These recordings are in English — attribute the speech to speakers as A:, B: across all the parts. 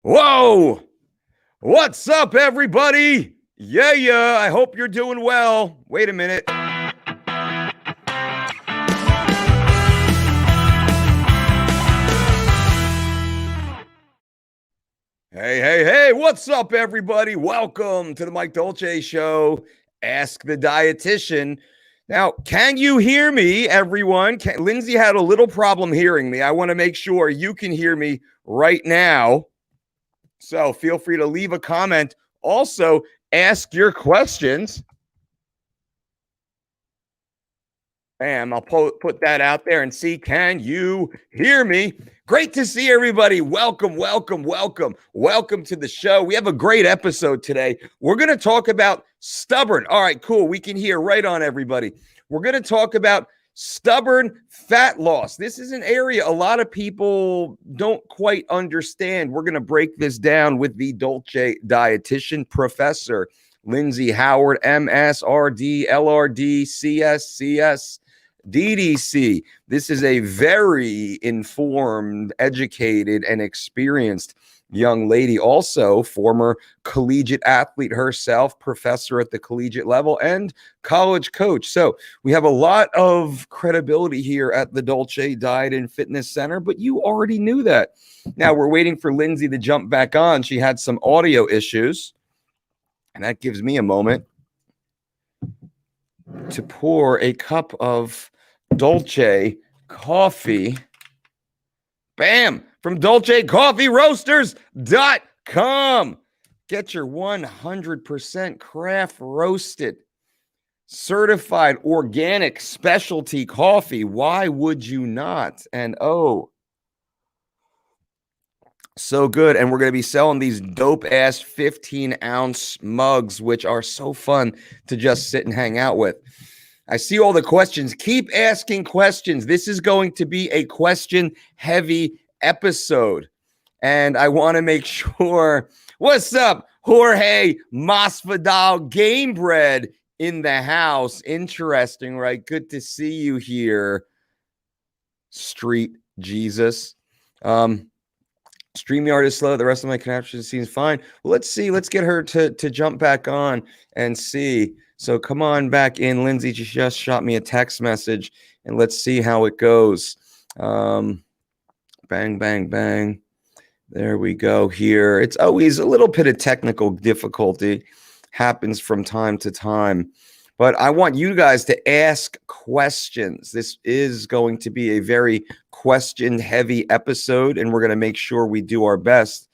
A: Whoa! What's up, everybody? Yeah, I hope you're doing well. Wait a minute. Hey, what's up, everybody? Welcome to the Mike Dolce Show, Ask the Dietitian. Now, can you hear me, everyone? Lindsay had a little problem hearing me. I want to make sure you can hear me right now. So feel free to leave a comment. Also, ask your questions. Bam, I'll put that out there and see, can you hear me? Great to see everybody. Welcome to the show. We have a great episode today. We're going to talk about stubborn. All right, cool. We can hear right on, everybody. We're going to talk about stubborn fat loss. This is an area a lot of people don't quite understand. We're going to break this down with the Dolce Dietitian Professor Lindsay Howard MS, RD, LRD, CSCS, DDC. This is a very informed, educated, and experienced young lady, also former collegiate athlete herself, professor at the collegiate level, and college coach. So we have a lot of credibility here at the Dolce Diet and Fitness Center, but you already knew that. Now we're waiting for Lindsay to jump back on. She had some audio issues, and that gives me a moment to pour a cup of Dolce coffee. Bam! From DolceCoffeeRoasters.com. Get your 100% craft roasted, certified organic specialty coffee. Why would you not? And oh, so good. And we're going to be selling these dope-ass 15-ounce mugs, which are so fun to just sit and hang out with. I see all the questions. Keep asking questions. This is going to be a question-heavy episode. And I want to make sure, what's up, Jorge Masvidal Gamebred in the house. Interesting, right? Good to see you here, Street Jesus. StreamYard is slow. The rest of my connection seems fine. Well, let's see. Let's get her to jump back on and see. So come on back in. Lindsay just shot me a text message, and let's see how it goes. Bang, bang, bang. There we go here. It's always a little bit of technical difficulty. Happens from time to time. But I want you guys to ask questions. This is going to be a very question-heavy episode, and we're going to make sure we do our best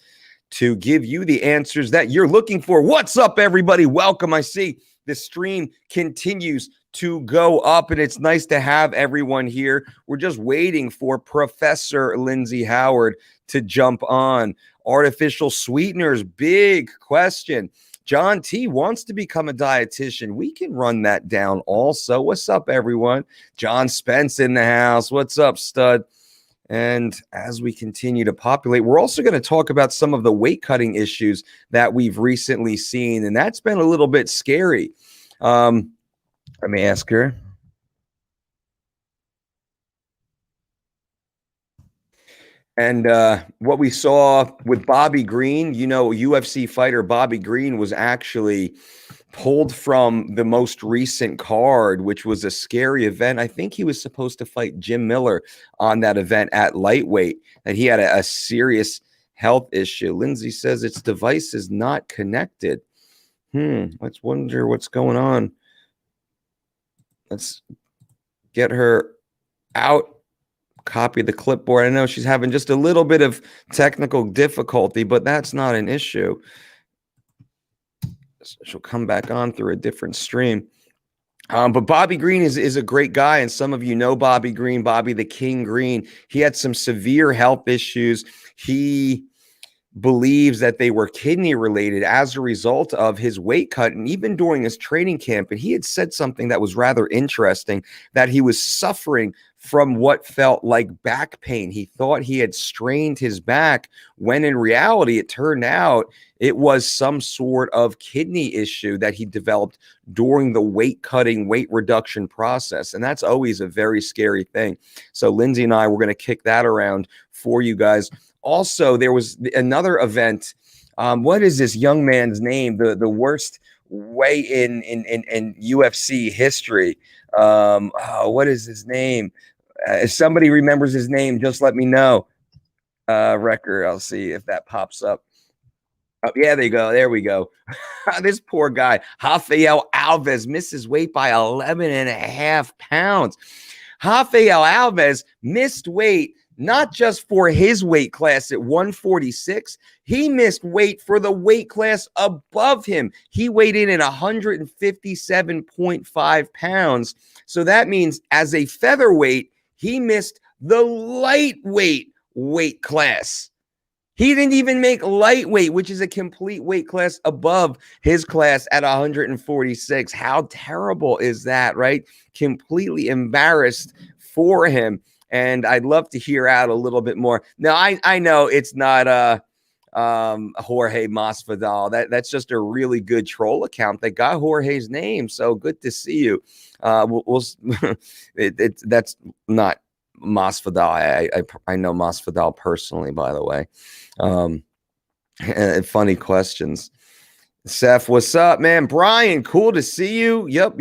A: to give you the answers that you're looking for. What's up, everybody? Welcome. I see the stream continues to go up, and it's nice to have everyone here. We're just waiting for Professor Lindsay Howard to jump on. Artificial sweeteners, big question. John T wants to become a dietitian. We can run that down also. What's up, everyone? John Spence in the house. What's up, stud? And as we continue to populate, we're also going to talk about some of the weight cutting issues that we've recently seen, and that's been a little bit scary. Let me ask her. And what we saw with Bobby Green, you know, UFC fighter Bobby Green was actually pulled from the most recent card, which was a scary event. I think he was supposed to fight Jim Miller on that event at lightweight, and he had a serious health issue. Lindsay says its device is not connected. Let's wonder what's going on. Let's get her out. Copy the clipboard. I know she's having just a little bit of technical difficulty, but that's not an issue. She'll come back on through a different stream. But Bobby Green is a great guy, and some of you know Bobby Green, Bobby the King Green. He had some severe health issues. He believes that they were kidney related as a result of his weight cut, and even during his training camp. And he had said something that was rather interesting, that he was suffering from what felt like back pain. He thought he had strained his back, when in reality, it turned out it was some sort of kidney issue that he developed during the weight cutting, weight reduction process. And that's always a very scary thing. So Lindsay and I, we're going to kick that around for you guys. Also, there was another event. What is this young man's name? The worst way in UFC history. What is his name? If somebody remembers his name, just let me know. Record. I'll see if that pops up. Oh, yeah, there you go. There we go. This poor guy, Rafael Alves, misses weight by 11.5 pounds. Rafael Alves missed weight not just for his weight class at 146. He missed weight for the weight class above him. He weighed in at 157.5 pounds. So that means as a featherweight, he missed the lightweight weight class. He didn't even make lightweight, which is a complete weight class above his class at 146. How terrible is that, right? Completely embarrassed for him. And I'd love to hear out a little bit more. Now, I know it's not Jorge Masvidal. That's just a really good troll account that got Jorge's name. So good to see you. That's not Masvidal. I know Masvidal personally, by the way. Funny questions. Seth, what's up, man? Brian, cool to see you. Yep.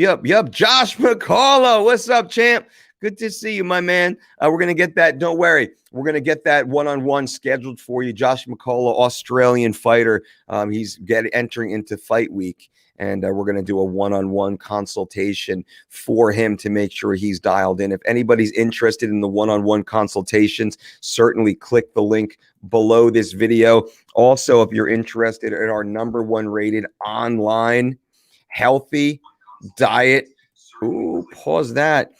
A: Josh McCullough, what's up, champ? Good to see you, my man. We're going to get that. Don't worry. We're going to get that one-on-one scheduled for you. Josh McCullough, Australian fighter. He's entering into fight week. And we're going to do a one-on-one consultation for him to make sure he's dialed in. If anybody's interested in the one-on-one consultations, certainly click the link below this video. Also, if you're interested in our #1 rated online healthy diet, pause that.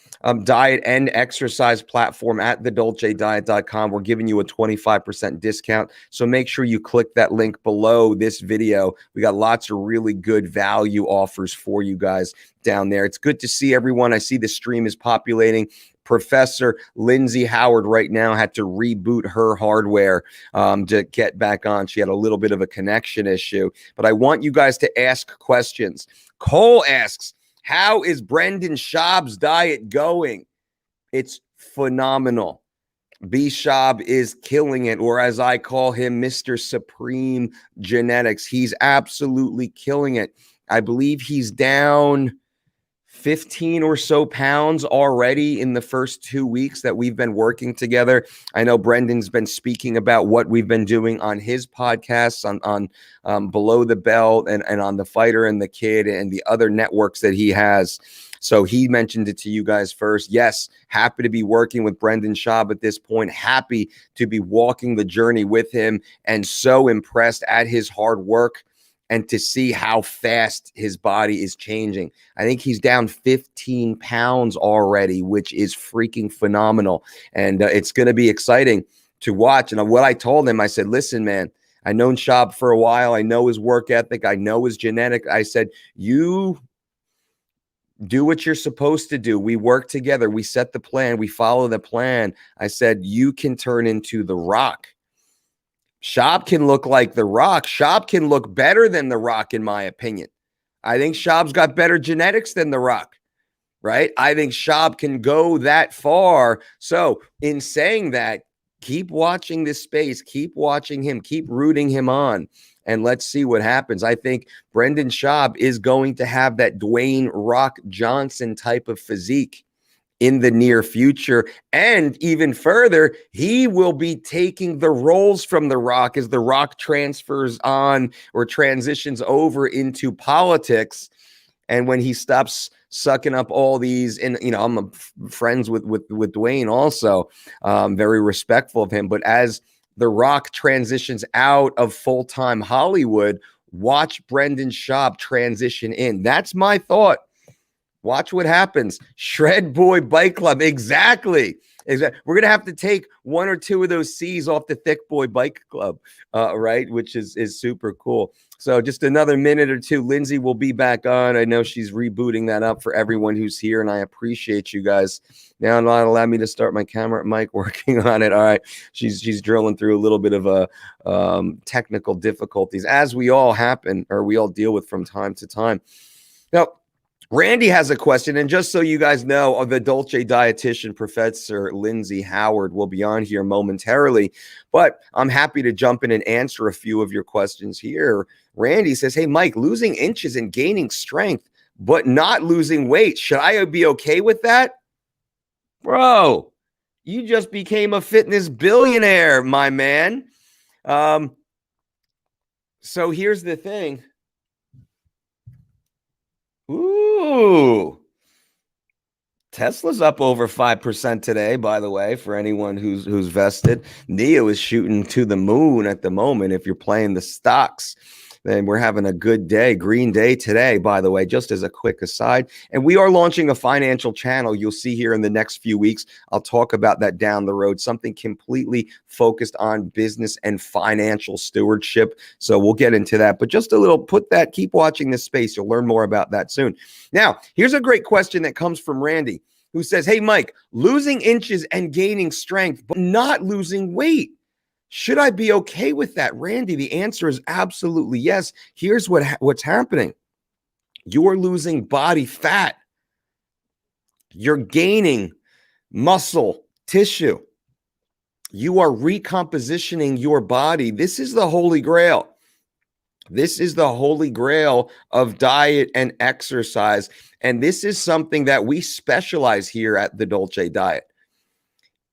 A: Diet and exercise platform at thedolcediet.com. We're giving you a 25% discount. So make sure you click that link below this video. We got lots of really good value offers for you guys down there. It's good to see everyone. I see the stream is populating. Professor Lindsay Howard right now had to reboot her hardware to get back on. She had a little bit of a connection issue. But I want you guys to ask questions. Cole asks, how is Brendan Schaub's diet going? It's phenomenal. B. Schaub is killing it, or as I call him, Mr. Supreme Genetics. He's absolutely killing it. I believe he's down 15 or so pounds already in the first 2 weeks that we've been working together. I know Brendan's been speaking about what we've been doing on his podcasts on Below the Belt and on The Fighter and the Kid and the other networks that he has. So he mentioned it to you guys first. Yes, happy to be working with Brendan Schaub at this point. Happy to be walking the journey with him and so impressed at his hard work and to see how fast his body is changing. I think he's down 15 pounds already, which is freaking phenomenal. And it's going to be exciting to watch. And what I told him, I said, listen, man, I've known Schaub for a while. I know his work ethic. I know his genetic. I said, you do what you're supposed to do. We work together. We set the plan. We follow the plan. I said, you can turn into The Rock. Schaub can look like The Rock. Schaub can look better than The Rock, in my opinion. I think Schaub's got better genetics than The Rock, right? I think Schaub can go that far. So in saying that, keep watching this space. Keep watching him. Keep rooting him on. And let's see what happens. I think Brendan Schaub is going to have that Dwayne Rock Johnson type of physique in the near future. And even further, he will be taking the roles from The Rock as The Rock transfers on or transitions over into politics. And when he stops sucking up all these, and I'm friends with Dwayne also, very respectful of him. But as The Rock transitions out of full-time Hollywood, watch Brendan Schaub transition in. That's my thought. Watch what happens. Shred Boy Bike Club. Exactly. We're going to have to take one or two of those C's off the Thick Boy Bike Club, right? Which is super cool. So just another minute or two. Lindsay will be back on. I know she's rebooting that up for everyone who's here, and I appreciate you guys. Now not allow me to start my camera mic, working on it. All right. She's drilling through a little bit of technical difficulties, as we all deal with from time to time. Now, Randy has a question, and just so you guys know, the Dolce dietitian, Professor Lindsay Howard, will be on here momentarily, but I'm happy to jump in and answer a few of your questions here. Randy says, hey, Mike, losing inches and gaining strength, but not losing weight. Should I be okay with that? Bro, you just became a fitness billionaire, my man. So here's the thing. Ooh, Tesla's up over 5% today, by the way, for anyone who's vested. NIO is shooting to the moon at the moment. If you're playing the stocks, then we're having a good day. Green day today, by the way, just as a quick aside. And we are launching a financial channel. You'll see here in the next few weeks. I'll talk about that down the road, something completely focused on business and financial stewardship. So we'll get into that, but just a little, keep watching this space. You'll learn more about that soon. Now, here's a great question that comes from Randy, who says, hey, Mike, losing inches and gaining strength, but not losing weight. Should I be okay with that? Randy, the answer is absolutely yes. Here's what's happening. You're losing body fat. You're gaining muscle tissue. You are recompositioning your body. This is the holy grail. This is the holy grail of diet and exercise. And this is something that we specialize here at the Dolce Diet.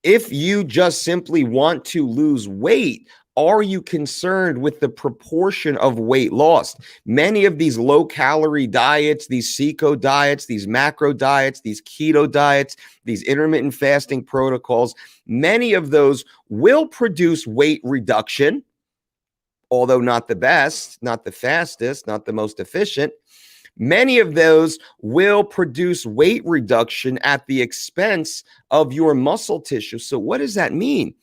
A: If you just simply want to lose weight, are you concerned with the proportion of weight lost? Many of these low-calorie diets, these seco diets, these macro diets, these keto diets, these intermittent fasting protocols, many of those will produce weight reduction, although not the best, not the fastest, not the most efficient. Many of those will produce weight reduction at the expense of your muscle tissue. So what does that mean?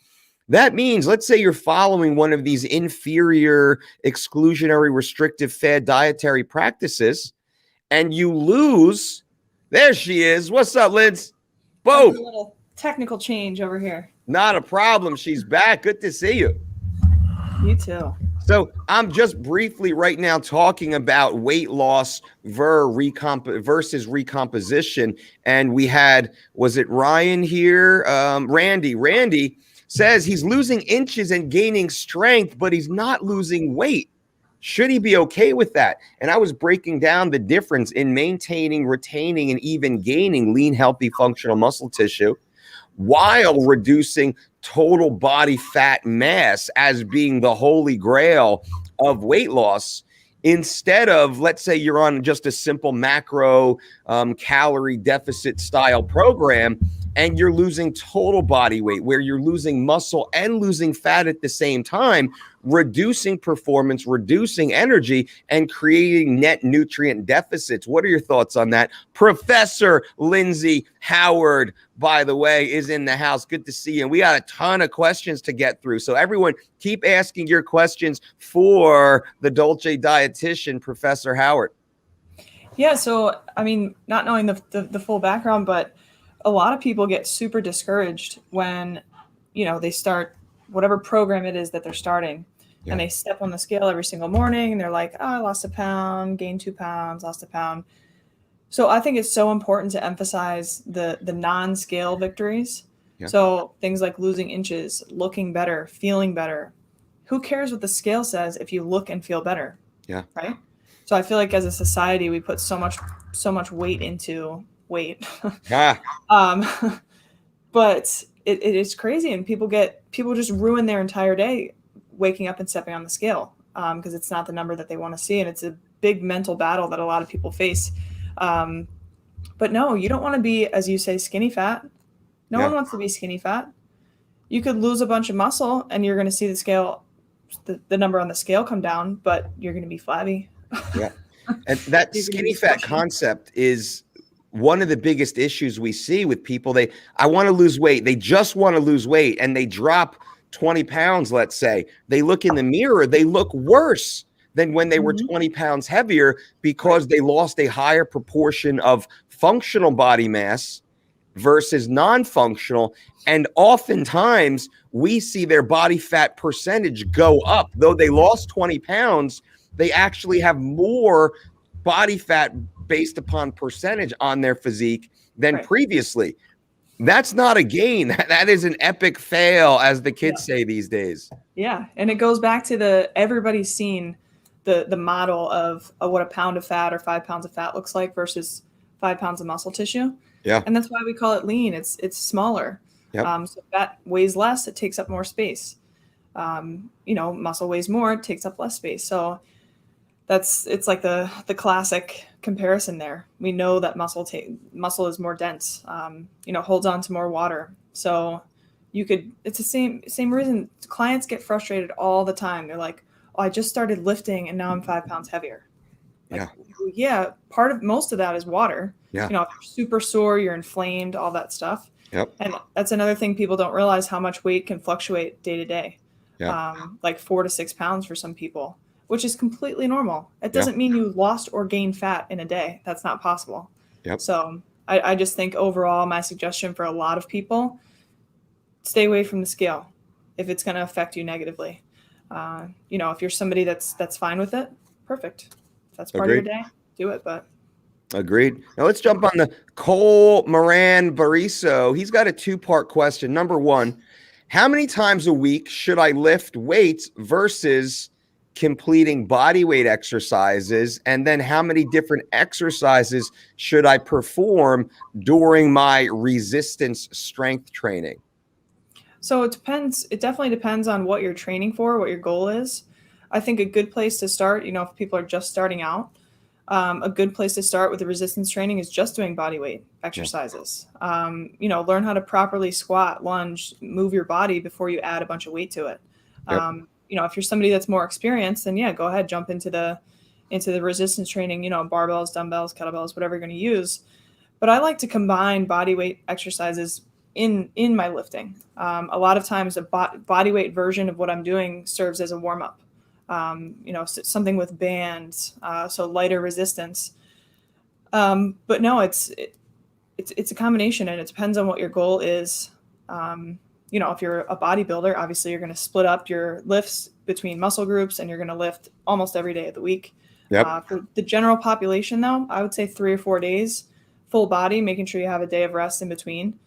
A: That means, let's say you're following one of these inferior, exclusionary, restrictive fad dietary practices, and you lose. There she is. What's up, Linz? Boom.
B: A little technical change over here.
A: Not a problem. She's back. Good to see you.
B: You too.
A: So I'm just briefly right now talking about weight loss versus recomposition. And we had, was it Ryan here? Randy. Randy says he's losing inches and gaining strength, but he's not losing weight. Should he be okay with that? And I was breaking down the difference in maintaining, retaining, and even gaining lean, healthy, functional muscle tissue while reducing total body fat mass as being the holy grail of weight loss, instead of, let's say you're on just a simple macro calorie deficit style program and you're losing total body weight, where you're losing muscle and losing fat at the same time, reducing performance, reducing energy, and creating net nutrient deficits. What are your thoughts on that? Professor Lindsay Howard, by the way, is in the house. Good to see you. And we got a ton of questions to get through. So everyone, keep asking your questions for the Dolce dietitian, Professor Howard.
B: Yeah, so, I mean, not knowing the full background, but a lot of people get super discouraged when, they start whatever program it is that they're starting. Yeah. And they step on the scale every single morning and they're like, oh, I lost a pound, gained 2 pounds, lost a pound. So I think it's so important to emphasize the non-scale victories. Yeah. So things like losing inches, looking better, feeling better. Who cares what the scale says if you look and feel better? Yeah. Right. So I feel like as a society, we put so much weight into weight. Yeah. But it is crazy, and people just ruin their entire day waking up and stepping on the scale because it's not the number that they want to see, and it's a big mental battle that a lot of people face. But no, you don't want to be, as you say, skinny fat. No one wants to be skinny fat. You could lose a bunch of muscle, and you're going to see the scale, the number on the scale come down, but you're going to be flabby.
A: Yeah, and that skinny fat concept is one of the biggest issues we see with people. I want to lose weight. They just want to lose weight, and they drop 20 pounds, let's say. They look in the mirror, they look worse than when they were 20 pounds heavier because they lost a higher proportion of functional body mass versus non-functional. And oftentimes we see their body fat percentage go up. Though they lost 20 pounds, they actually have more body fat based upon percentage on their physique than
B: Right.
A: previously. That's not a gain. That is an epic fail, as the kids
B: Yeah.
A: say these days.
B: Yeah, and it goes back to everybody's seen the model of what a pound of fat or 5 pounds of fat looks like versus 5 pounds of muscle tissue.
A: Yeah.
B: And that's why we call it lean. It's smaller.
A: Yep.
B: So fat weighs less, it takes up more space. Muscle weighs more, it takes up less space. So it's like the classic comparison there. We know that muscle is more dense, holds on to more water. So it's the same reason clients get frustrated all the time. They're like, oh, I just started lifting and now I'm 5 pounds heavier. Like, yeah, most of that is water.
A: Yeah.
B: If you're super sore, you're inflamed, all that stuff.
A: Yep.
B: And that's another thing people don't realize, how much weight can fluctuate day to day. Like 4 to 6 pounds for some people, which is completely normal. It doesn't mean you lost or gained fat in a day. That's not possible.
A: Yep.
B: So I just think overall, my suggestion for a lot of people, stay away from the scale if it's going to affect you negatively. If you're somebody that's fine with it, perfect. If that's part of your day, do it. But
A: agreed. Now let's jump on the Cole Moran Bariso. He's got a 2-part question. Number 1, how many times a week should I lift weights versus completing body weight exercises? And then how many different exercises should I perform during my resistance strength training?
B: So it depends. It definitely depends on what you're training for, what your goal is. I think a good place to start, if people are just starting out, a good place to start with the resistance training is just doing body weight exercises. Learn how to properly squat, lunge, move your body before you add a bunch of weight to it. If you're somebody that's more experienced, then go ahead, jump into the resistance training, barbells, dumbbells, kettlebells, whatever you're going to use. But I like to combine body weight exercises in my lifting. A lot of times a body weight version of what I'm doing serves as a warm up. Something with bands, so lighter resistance. But no, it's a combination, and it depends on what your goal is. If you're a bodybuilder, obviously you're going to split up your lifts between muscle groups, and you're going to lift almost every day of the week. For the general population, though, I would say 3 or 4 days, full body, making sure you have a day of rest in between.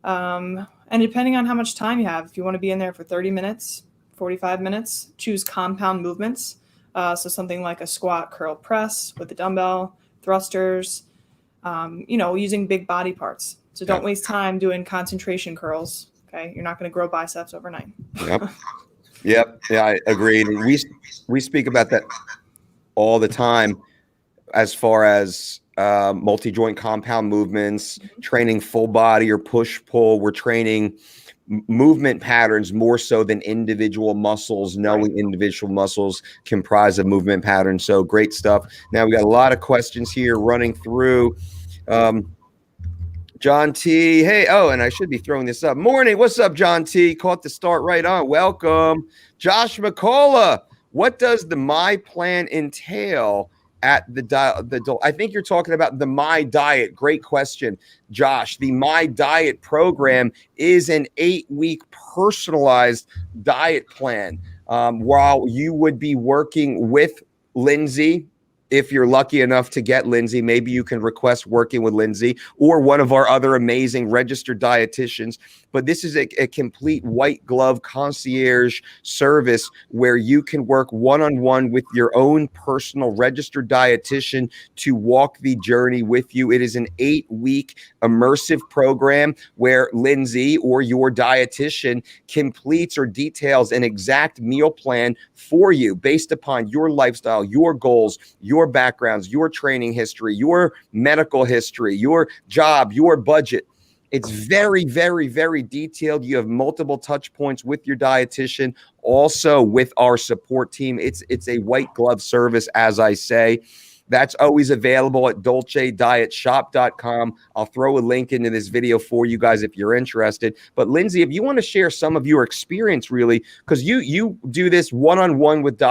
B: And depending on how much time you have, if you want to be in there for 30 minutes, 45 minutes, choose compound movements. So something like a squat, curl, press with the dumbbell, thrusters, using big body parts. So don't waste time doing concentration curls. Okay. You're not going to grow biceps overnight.
A: Yeah, I agreed. We speak about that all the time as far as multi-joint compound movements, training full body or push-pull. We're training movement patterns more so than individual muscles, knowing individual muscles comprise of movement patterns. So great stuff. Now we got a lot of questions here running through. John T. Hey, and I should be throwing this up. Morning. What's up, John T? Caught the start right on. Welcome. Josh McCullough. What does the My Plan entail at I think you're talking about the MyDiet. Great question, Josh. The MyDiet program is an 8-week personalized diet plan. While you would be working with Lindsay, if you're lucky enough to get Lindsay, maybe you can request working with Lindsay or one of our other amazing registered dietitians. But this is a complete white glove concierge service where you can work one-on-one with your own personal registered dietitian to walk the journey with you. It is an 8-week immersive program where Lindsay or your dietitian completes or details an exact meal plan for you based upon your lifestyle, your goals, your backgrounds, your training history, your medical history, your job, your budget. It's very, very, very detailed. You have multiple touch points with your dietitian, also with our support team. It's a white glove service, as I say. That's always available at DOLCEDIETShop.com. I'll throw a link into this video for you guys if you're interested. But Lindsay, if you want to share some of your experience, really, because you do this one-on-one with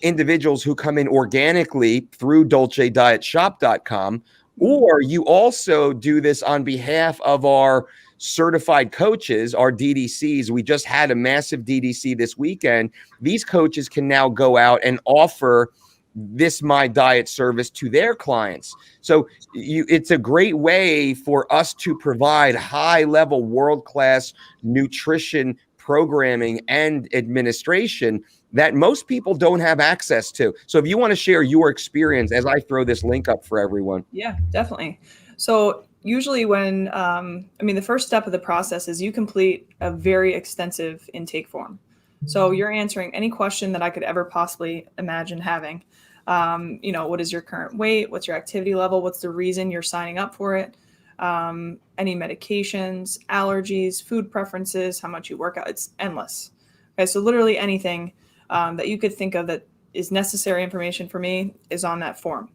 A: individuals who come in organically through DOLCEDIETShop.com, or you also do this on behalf of our certified coaches, our DDCs. We just had a massive DDC this weekend. These coaches can now go out and offer this My Diet service to their clients. So it's a great way for us to provide high level, world-class nutrition programming and administration that most people don't have access to. So if you want to share your experience as I throw this link up for everyone.
B: Yeah, definitely. So usually when, the first step of the process is you complete a very extensive intake form. So you're answering any question that I could ever possibly imagine having. What is your current weight? What's your activity level? What's the reason you're signing up for it? Any medications, allergies, food preferences, how much you work out. It's endless. Okay, so literally anything that you could think of that is necessary information for me is on that form.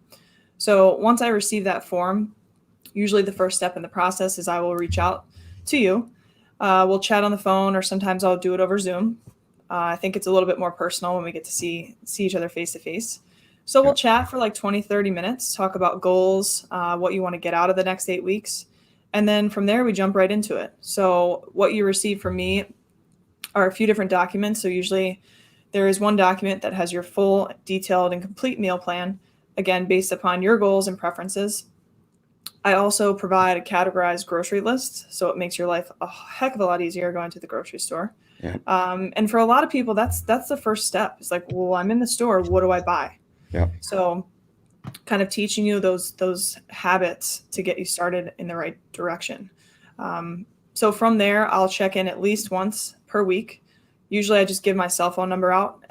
B: So once I receive that form, usually the first step in the process is I will reach out to you. We'll chat on the phone, or sometimes I'll do it over Zoom. I think it's a little bit more personal when we get to see each other face to face. So we'll chat for like 20, 30 minutes, talk about goals, what you want to get out of the next 8 weeks. And then from there, we jump right into it. So what you receive from me are a few different documents. So usually there is one document that has your full, detailed, and complete meal plan, again, based upon your goals and preferences. I also provide a categorized grocery list, so it makes your life a heck of a lot easier going to the grocery store.
A: Yeah.
B: And for a lot of people, that's the first step. It's like, well, I'm in the store. What do I buy?
A: Yeah.
B: So kind of teaching you those habits to get you started in the right direction. So from there, I'll check in at least once per week. Usually I just give my cell phone number out.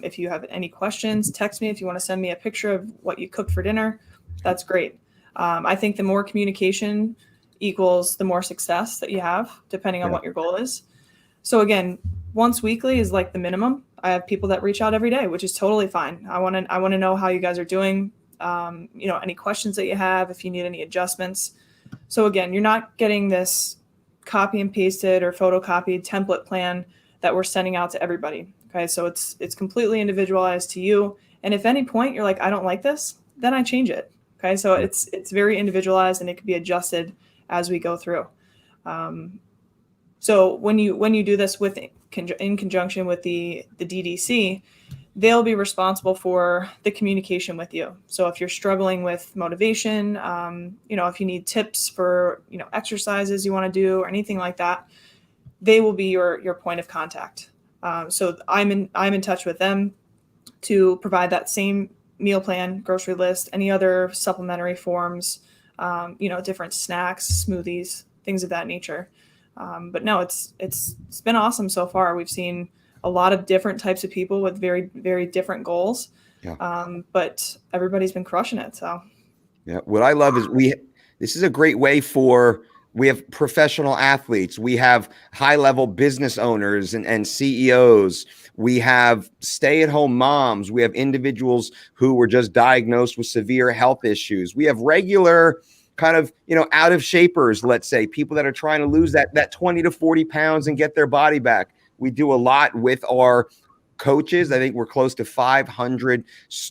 B: If you have any questions, text me. If you want to send me a picture of what you cooked for dinner, that's great. I think the more communication equals the more success that you have, depending on what your goal is. So again, once weekly is like the minimum. I have people that reach out every day, which is totally fine. I want to know how you guys are doing. Any questions that you have, if you need any adjustments. So again, you're not getting this copy and pasted or photocopied template plan that we're sending out to everybody. Okay. So it's completely individualized to you. And if any point you're like, I don't like this, then I change it. Okay. So it's very individualized, and it can be adjusted as we go through. So when you do this in conjunction with the DDC, they'll be responsible for the communication with you. So if you're struggling with motivation, if you need tips for, exercises you want to do or anything like that, they will be your point of contact. So I'm in touch with them to provide that same meal plan, grocery list, any other supplementary forms, different snacks, smoothies, things of that nature. But no, it's been awesome so far. We've seen a lot of different types of people with very, very different goals. Yeah. But everybody's been crushing it. So
A: yeah, what I love is this is a great way we have professional athletes. We have high-level business owners and CEOs. We have stay-at-home moms. We have individuals who were just diagnosed with severe health issues. We have regular kind of, out of shapers, let's say, people that are trying to lose that 20 to 40 pounds and get their body back. We do a lot with our coaches. I think we're close to 500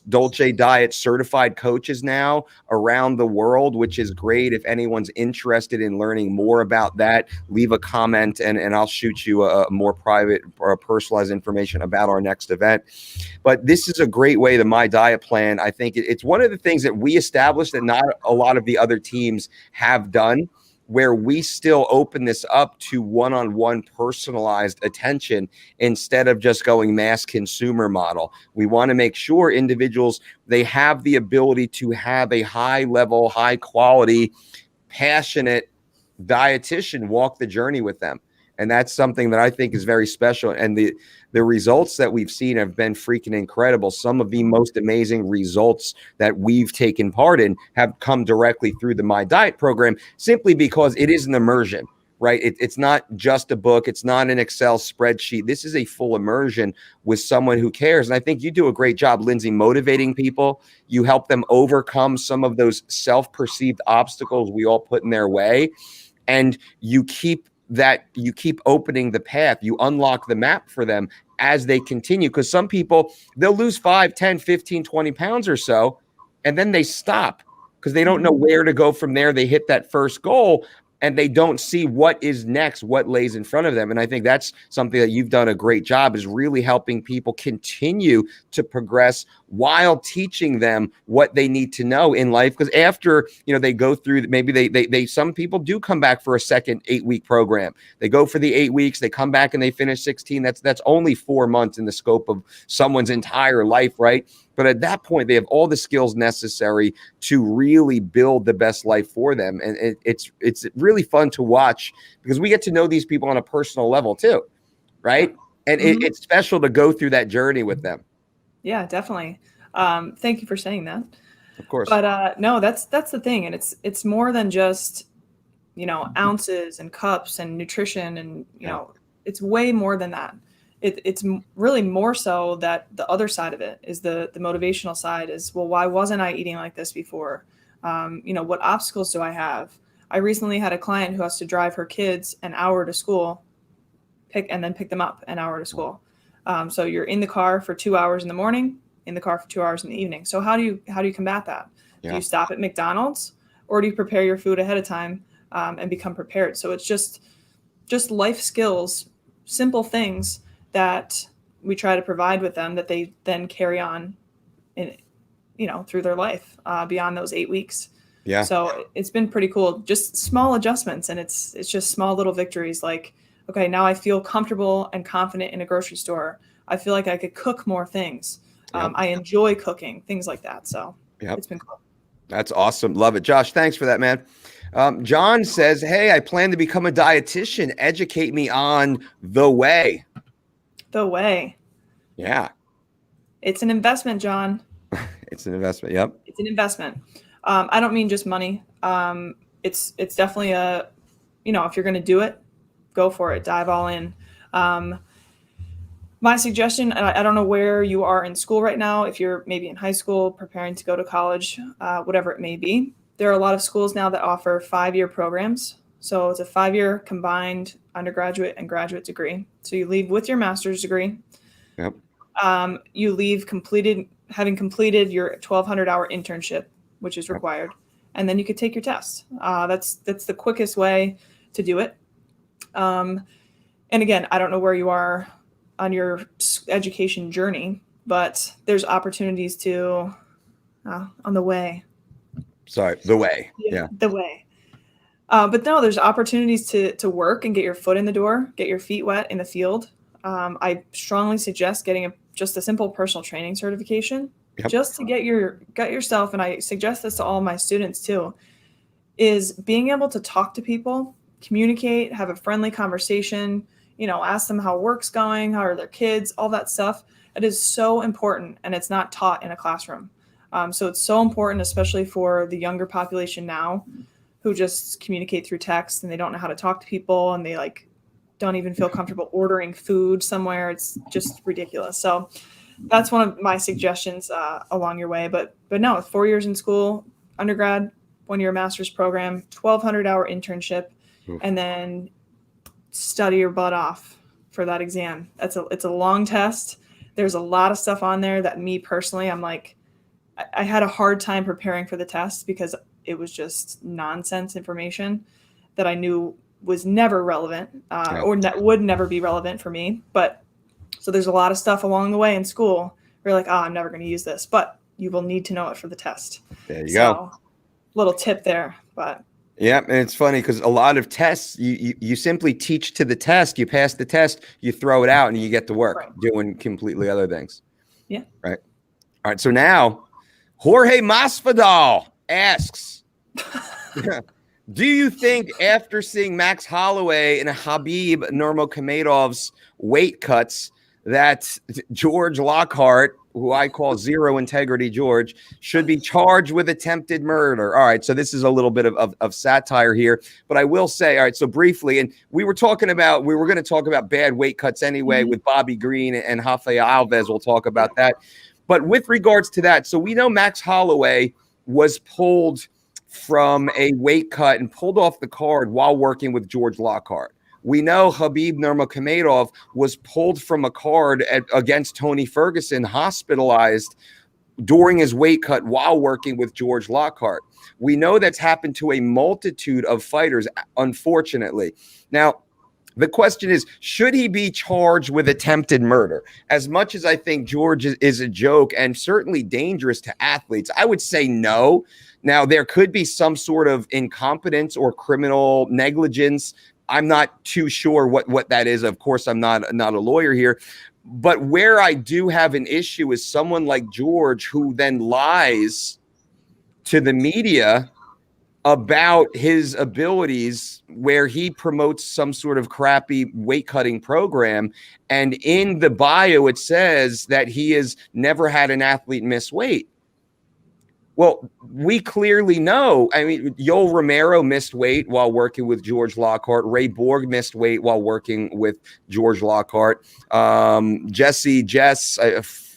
A: Dolce Diet certified coaches now around the world, which is great. If anyone's interested in learning more about that, leave a comment and I'll shoot you a more private or personalized information about our next event. But this is a great way, the My Diet Plan. I think it's one of the things that we established that not a lot of the other teams have done, where we still open this up to one-on-one personalized attention instead of just going mass consumer model. We want to make sure individuals, they have the ability to have a high level, high quality, passionate dietitian walk the journey with them. And that's something that I think is very special. And the results that we've seen have been freaking incredible. Some of the most amazing results that we've taken part in have come directly through the My Diet program, simply because it is an immersion, right? It's not just a book. It's not an Excel spreadsheet. This is a full immersion with someone who cares. And I think you do a great job, Lindsay, motivating people. You help them overcome some of those self-perceived obstacles we all put in their way. And you keep opening the path. You unlock the map for them as they continue. Because some people, they'll lose 5, 10, 15, 20 pounds or so, and then they stop because they don't know where to go from there. They hit that first goal, and they don't see what is next, what lays in front of them. And I think that's something that you've done a great job, is really helping people continue to progress while teaching them what they need to know in life. Because after, they go through, maybe they some people do come back for a second 8-week program. They go for the 8 weeks, they come back and they finish 16. That's only 4 months in the scope of someone's entire life, right? But at that point, they have all the skills necessary to really build the best life for them. And it's really fun to watch, because we get to know these people on a personal level too, right? And it's special to go through that journey with them.
B: Yeah, definitely. Thank you for saying that.
A: Of course.
B: But no, that's the thing. And it's more than just, ounces and cups and nutrition. And, it's way more than that. It's really more so that the other side of it is the motivational side is, well, why wasn't I eating like this before? What obstacles do I have? I recently had a client who has to drive her kids an hour to school, pick them up an hour to school. So you're in the car for 2 hours in the morning, in the car for 2 hours in the evening. So how do you combat that? Yeah. Do you stop at McDonald's, or do you prepare your food ahead of time and become prepared? So it's just life skills, simple things that we try to provide with them that they then carry on through their life beyond those 8 weeks.
A: Yeah.
B: So it's been pretty cool. Just small adjustments, and it's just small little victories. Like, okay, now I feel comfortable and confident in a grocery store. I feel like I could cook more things. I enjoy cooking, things like that. So it's been cool.
A: That's awesome. Love it. Josh, thanks for that, man. John says, hey, I plan to become a dietitian. Educate me on the way.
B: The way.
A: Yeah. It's
B: an investment, John.
A: It's an investment. Yep.
B: It's an investment. I don't mean just money. It's definitely if you're going to do it, go for it. Dive all in. My suggestion, and I don't know where you are in school right now, if you're maybe in high school, preparing to go to college, whatever it may be. There are a lot of schools now that offer 5-year programs. So it's a 5-year combined undergraduate and graduate degree. So you leave with your master's degree.
A: Yep.
B: You leave having completed your 1,200-hour internship, which is required, and then you could take your test. That's the quickest way to do it. And again, I don't know where you are on your education journey, but there's opportunities to on the way.
A: Sorry, the way.
B: Yeah. The way. But no, there's opportunities to work and get your foot in the door, get your feet wet in the field. I strongly suggest getting just a simple personal training certification, just to get yourself, and I suggest this to all my students too, is being able to talk to people, communicate, have a friendly conversation, ask them how work's going, how are their kids, all that stuff. It is so important, and it's not taught in a classroom. So it's so important, especially for the younger population now, who just communicate through text and they don't know how to talk to people, and they don't even feel comfortable ordering food somewhere. It's just ridiculous. So that's one of my suggestions along your way. But no, 4 years in school, undergrad, 1-year master's program, 1,200-hour internship, and then study your butt off for that exam. It's a long test. There's a lot of stuff on there that me personally, I'm like, I had a hard time preparing for the test because it was just nonsense information that I knew was never relevant or would never be relevant for me. But so there's a lot of stuff along the way in school where you're like, I'm never going to use this, but you will need to know it for the test.
A: There you go.
B: Little tip there, but.
A: Yeah, and it's funny because a lot of tests, you simply teach to the test, you pass the test, you throw it out, and you get to work doing completely other things.
B: Yeah.
A: Right. All right. So now, Jorge Masvidal asks, do you think after seeing Max Holloway and Khabib Nurmagomedov's weight cuts that George Lockhart, who I call Zero Integrity George, should be charged with attempted murder? All right, so this is a little bit of satire here, but I will say, all right, so briefly, and we were going to talk about bad weight cuts anyway with Bobby Green and Rafael Alves. We'll talk about that. But with regards to that, so we know Max Holloway was pulled from a weight cut and pulled off the card while working with George Lockhart. We know Khabib Nurmagomedov was pulled from a card against Tony Ferguson, hospitalized during his weight cut while working with George Lockhart. We know that's happened to a multitude of fighters, unfortunately. Now, the question is, should he be charged with attempted murder? As much as I think George is a joke and certainly dangerous to athletes, I would say no. Now, there could be some sort of incompetence or criminal negligence. I'm not too sure what that is. Of course, I'm not a lawyer here. But where I do have an issue is someone like George who then lies to the media about his abilities, where he promotes some sort of crappy weight cutting program. And in the bio, it says that he has never had an athlete miss weight. Well, we clearly know. I mean, Yoel Romero missed weight while working with George Lockhart. Ray Borg missed weight while working with George Lockhart.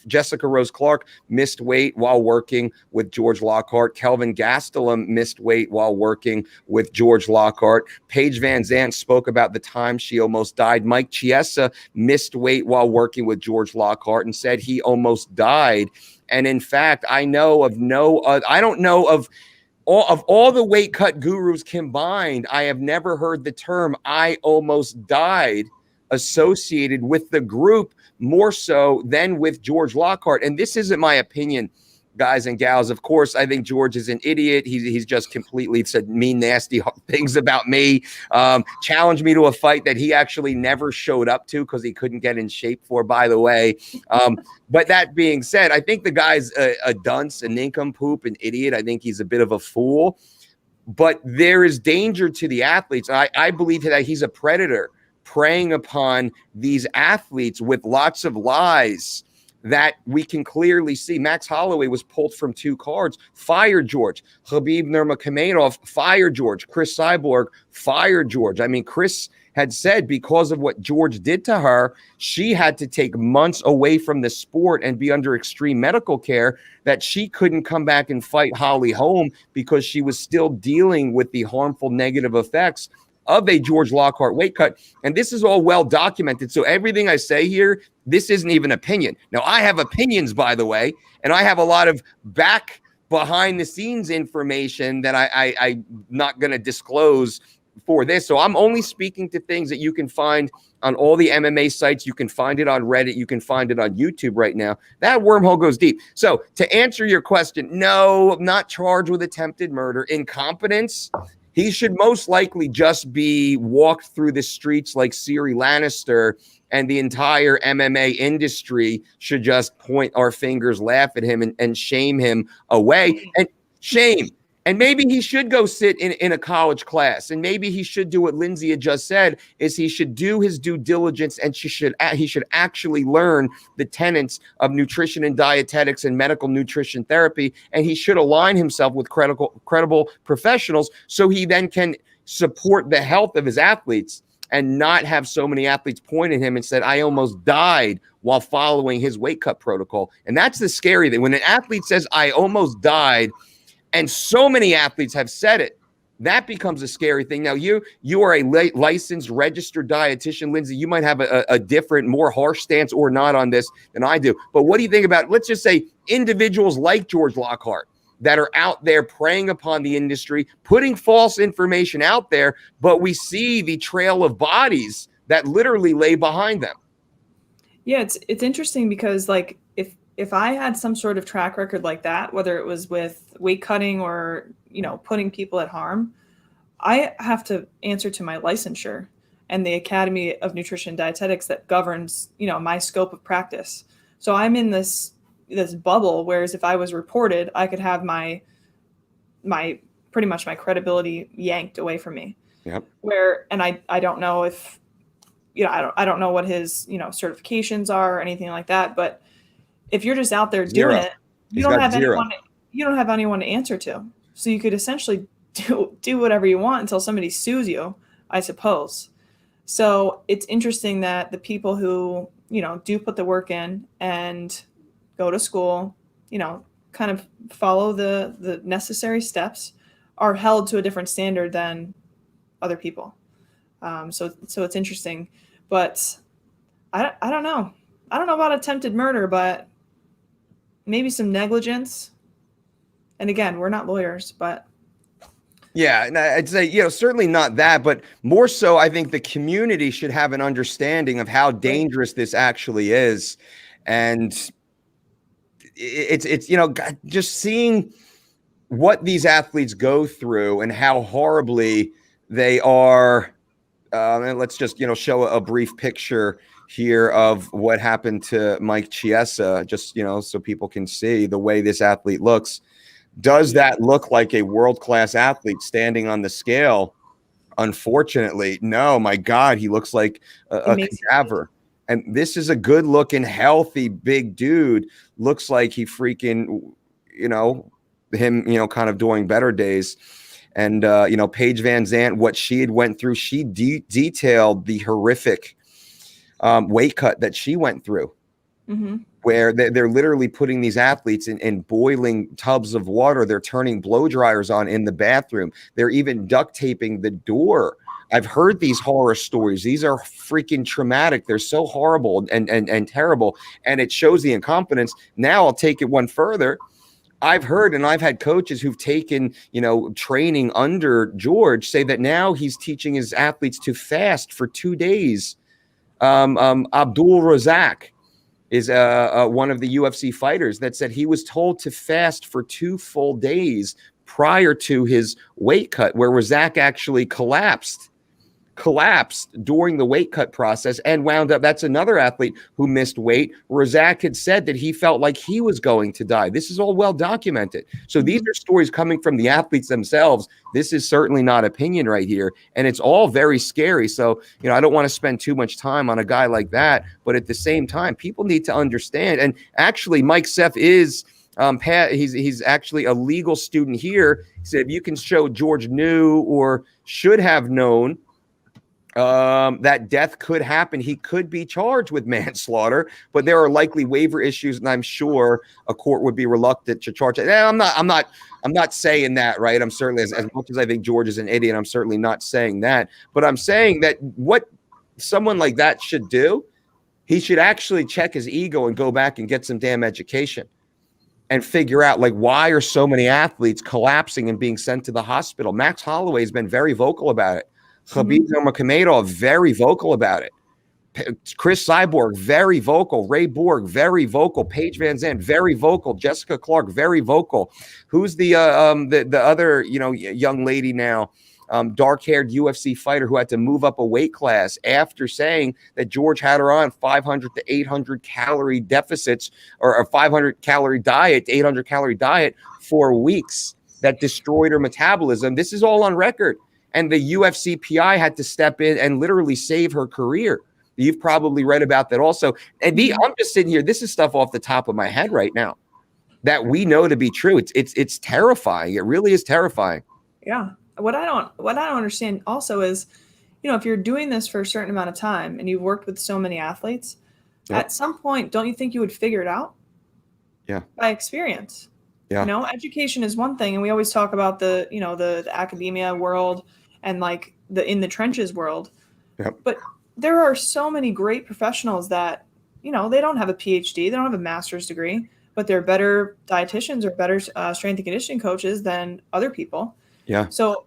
A: Jessica Rose Clark missed weight while working with George Lockhart. Kelvin Gastelum missed weight while working with George Lockhart. Paige Van Zandt spoke about the time she almost died. Mike Chiesa missed weight while working with George Lockhart and said he almost died. And in fact, I don't know of all the weight cut gurus combined, I have never heard the term "I almost died" associated with the group more so than with George Lockhart. And this isn't my opinion, guys and gals. Of course, I think George is an idiot. He's just completely said mean, nasty things about me. Challenged me to a fight that he actually never showed up to because he couldn't get in shape for, by the way. But that being said, I think the guy's a dunce, a nincompoop, an idiot. I think he's a bit of a fool. But there is danger to the athletes. I believe that he's a predator preying upon these athletes with lots of lies that we can clearly see. Max Holloway was pulled from 2 cards, fired George. Khabib Nurmagomedov fired George. Chris Cyborg fired George. I mean, Chris had said because of what George did to her, she had to take months away from the sport and be under extreme medical care, that she couldn't come back and fight Holly Holm because she was still dealing with the harmful negative effects of a George Lockhart weight cut. And this is all well documented. So everything I say here, this isn't even opinion. Now, I have opinions, by the way, and I have a lot of behind the scenes information that I'm not going to disclose for this. So I'm only speaking to things that you can find on all the MMA sites. You can find it on Reddit. You can find it on YouTube right now. That wormhole goes deep. So to answer your question, no, I'm not charged with attempted murder. Incompetence, he should most likely just be walked through the streets like Ciri Lannister, and the entire MMA industry should just point our fingers, laugh at him, and shame him away. And shame. And maybe he should go sit in a college class, and maybe he should do what Lindsay had just said, is he should do his due diligence, and he should actually learn the tenets of nutrition and dietetics and medical nutrition therapy, and he should align himself with credible professionals so he then can support the health of his athletes and not have so many athletes point at him and said, I almost died while following his weight cut protocol. And that's the scary thing. When an athlete says, I almost died, and so many athletes have said it, that becomes a scary thing. Now, you are a licensed, registered dietitian, Lindsay. You might have a different, more harsh stance or not on this than I do. But what do you think about, let's just say, individuals like George Lockhart that are out there preying upon the industry, putting false information out there, but we see the trail of bodies that literally lay behind them?
B: Yeah, it's interesting because, like, if I had some sort of track record like that, whether it was with weight cutting or, putting people at harm, I have to answer to my licensure and the Academy of Nutrition and Dietetics that governs, my scope of practice. So I'm in this bubble, whereas if I was reported, I could have my pretty much my credibility yanked away from me.
A: Yep.
B: And I don't know if, I don't know what his, certifications are or anything like that, but if you're just out there doing it, you don't have anyone to answer to. So you could essentially do whatever you want until somebody sues you, I suppose. So it's interesting that the people who, do put the work in and go to school, kind of follow the necessary steps, are held to a different standard than other people. So it's interesting, but I don't know. I don't know about attempted murder, but maybe some negligence. And again, we're not lawyers, but
A: yeah, and I'd say, certainly not that, but more so, I think the community should have an understanding of how dangerous this actually is. And it's just seeing what these athletes go through and how horribly they are. And let's just, show a brief picture here of what happened to Mike Chiesa, just, so people can see the way this athlete looks. Does that look like a world-class athlete standing on the scale? Unfortunately, no. My God, he looks like a cadaver. And this is a good-looking, healthy, big dude. Looks like he freaking, him, kind of doing better days. And, Paige Van Zandt, what she had went through, she detailed the horrific weight cut that she went through. Mm-hmm. Where they're literally putting these athletes in boiling tubs of water. They're turning blow dryers on in the bathroom. They're even duct taping the door. I've heard these horror stories. These are freaking traumatic. They're so horrible and terrible. And it shows the incompetence. Now I'll take it one further. I've heard, and I've had coaches who've taken, training under George say that now he's teaching his athletes to fast for 2 days. Abdul Razak is one of the UFC fighters that said he was told to fast for 2 full days prior to his weight cut, where Razak actually collapsed during the weight cut process and wound up. That's another athlete who missed weight. Razak had said that he felt like he was going to die. This is all well documented. So these are stories coming from the athletes themselves. This is certainly not opinion right here. And it's all very scary. So, I don't want to spend too much time on a guy like that. But at the same time, people need to understand. And actually, Mike Seff is he's actually a legal student here. He said, if you can show George knew or should have known that death could happen, he could be charged with manslaughter, but there are likely waiver issues, and I'm sure a court would be reluctant to charge it. I'm not saying that, right? I'm certainly, as much as I think George is an idiot, I'm certainly not saying that, but I'm saying that what someone like that should do, he should actually check his ego and go back and get some damn education and figure out, like, why are so many athletes collapsing and being sent to the hospital? Max Holloway has been very vocal about it. Khabib Nurmagomedov, very vocal about it. Chris Cyborg, very vocal. Ray Borg, very vocal. Paige Van Zandt, very vocal. Jessica Clark, very vocal. Who's the other young lady now? Dark-haired UFC fighter who had to move up a weight class after saying that George had her on 500 to 800 calorie deficits, or a 500 calorie diet, 800 calorie diet for weeks that destroyed her metabolism. This is all on record. And the UFC PI had to step in and literally save her career. You've probably read about that also. And I'm just sitting here. This is stuff off the top of my head right now that we know to be true. It's terrifying. It really is terrifying.
B: Yeah. What I don't understand also is, if you're doing this for a certain amount of time and you've worked with so many athletes, at some point, don't you think you would figure it out?
A: Yeah.
B: By experience.
A: Yeah.
B: Education is one thing, and we always talk about the academia world and like the in the trenches world.
A: Yep.
B: But there are so many great professionals that, they don't have a PhD, they don't have a master's degree, but they're better dietitians or better strength and conditioning coaches than other people.
A: Yeah.
B: So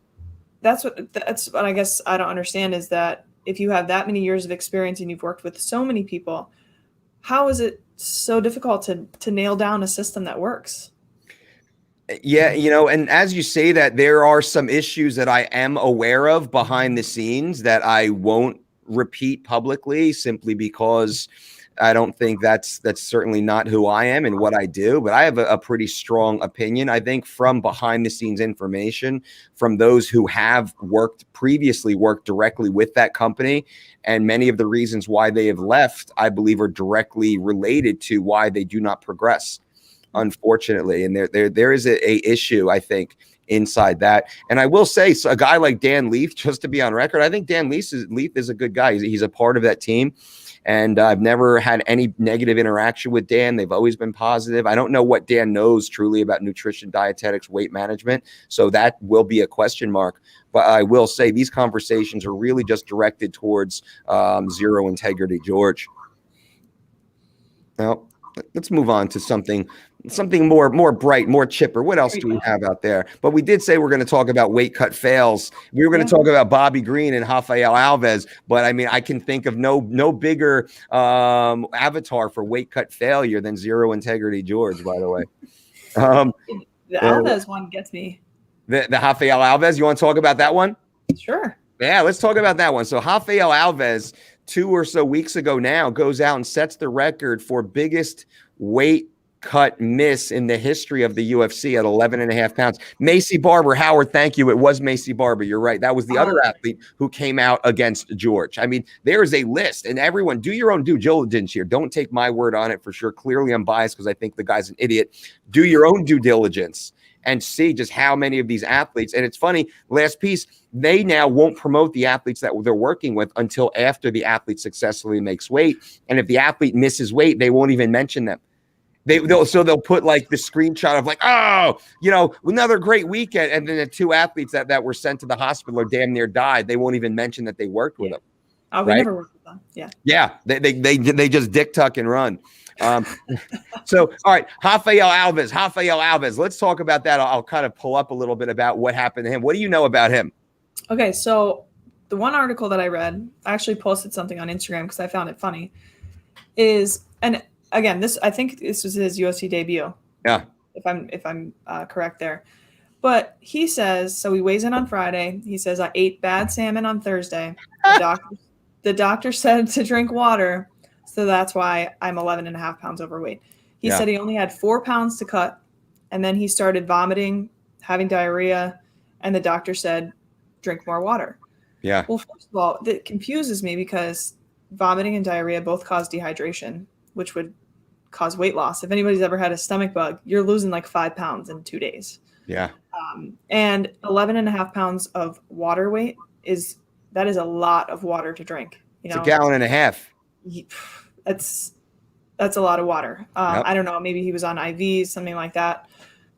B: that's what I guess I don't understand, is that if you have that many years of experience and you've worked with so many people, how is it so difficult to nail down a system that works?
A: Yeah, and as you say that, there are some issues that I am aware of behind the scenes that I won't repeat publicly, simply because I don't think that's certainly not who I am and what I do. But I have a pretty strong opinion, I think, from behind the scenes information from those who have previously worked directly with that company. And many of the reasons why they have left, I believe, are directly related to why they do not progress, unfortunately. And there is a issue, I think, inside that. And I will say, so a guy like Dan Leith, just to be on record, I think Dan Leith is a good guy. He's a part of that team. And I've never had any negative interaction with Dan. They've always been positive. I don't know what Dan knows truly about nutrition, dietetics, weight management. So that will be a question mark. But I will say these conversations are really just directed towards zero integrity, George. Now, let's move on to something more bright, more chipper. What else do we have out there? But we did say we're going to talk about weight cut fails. We were going to talk about Bobby Green and Rafael Alves, but I mean, I can think of no bigger avatar for weight cut failure than Zero Integrity George, by the way.
B: The Alves one gets me.
A: The Rafael Alves, you want to talk about that one?
B: Sure.
A: Yeah, let's talk about that one. So Rafael Alves, 2 or so weeks ago now, goes out and sets the record for biggest weight cut miss in the history of the UFC at 11.5 pounds. Macy Barber, Howard, thank you. It was Macy Barber. You're right. That was the other athlete who came out against George. I mean, there is a list, and everyone do your own due diligence here. Don't take my word on it for sure. Clearly, I'm biased because I think the guy's an idiot. Do your own due diligence and see just how many of these athletes. And it's funny, last piece, they now won't promote the athletes that they're working with until after the athlete successfully makes weight. And if the athlete misses weight, they won't even mention them. They'll put like the screenshot of like, oh, you know, another great weekend. And then the 2 athletes that were sent to the hospital or damn near died, they won't even mention that they worked with them.
B: Oh, we never worked with them. Yeah.
A: Yeah. They just dick tuck and run. So, all right, Rafael Alves. Let's talk about that. I'll kind of pull up a little bit about what happened to him. What do you know about him?
B: Okay, so the one article that I read, I actually posted something on Instagram because I found it funny, and again, I think this was his UFC debut.
A: Yeah.
B: If I'm correct there. But he says, so he weighs in on Friday. He says, I ate bad salmon on Thursday. The doctor said to drink water. So that's why I'm 11.5 pounds overweight. He said he only had 4 pounds to cut. And then he started vomiting, having diarrhea. And the doctor said, drink more water.
A: Yeah.
B: Well, first of all, that confuses me because vomiting and diarrhea both cause dehydration, which would cause weight loss. If anybody's ever had a stomach bug, you're losing like 5 pounds in 2 days.
A: Yeah.
B: And 11.5 pounds of water weight is a lot of water to drink. You know,
A: it's 1.5 gallons.
B: That's a lot of water. I don't know. Maybe he was on IVs, something like that,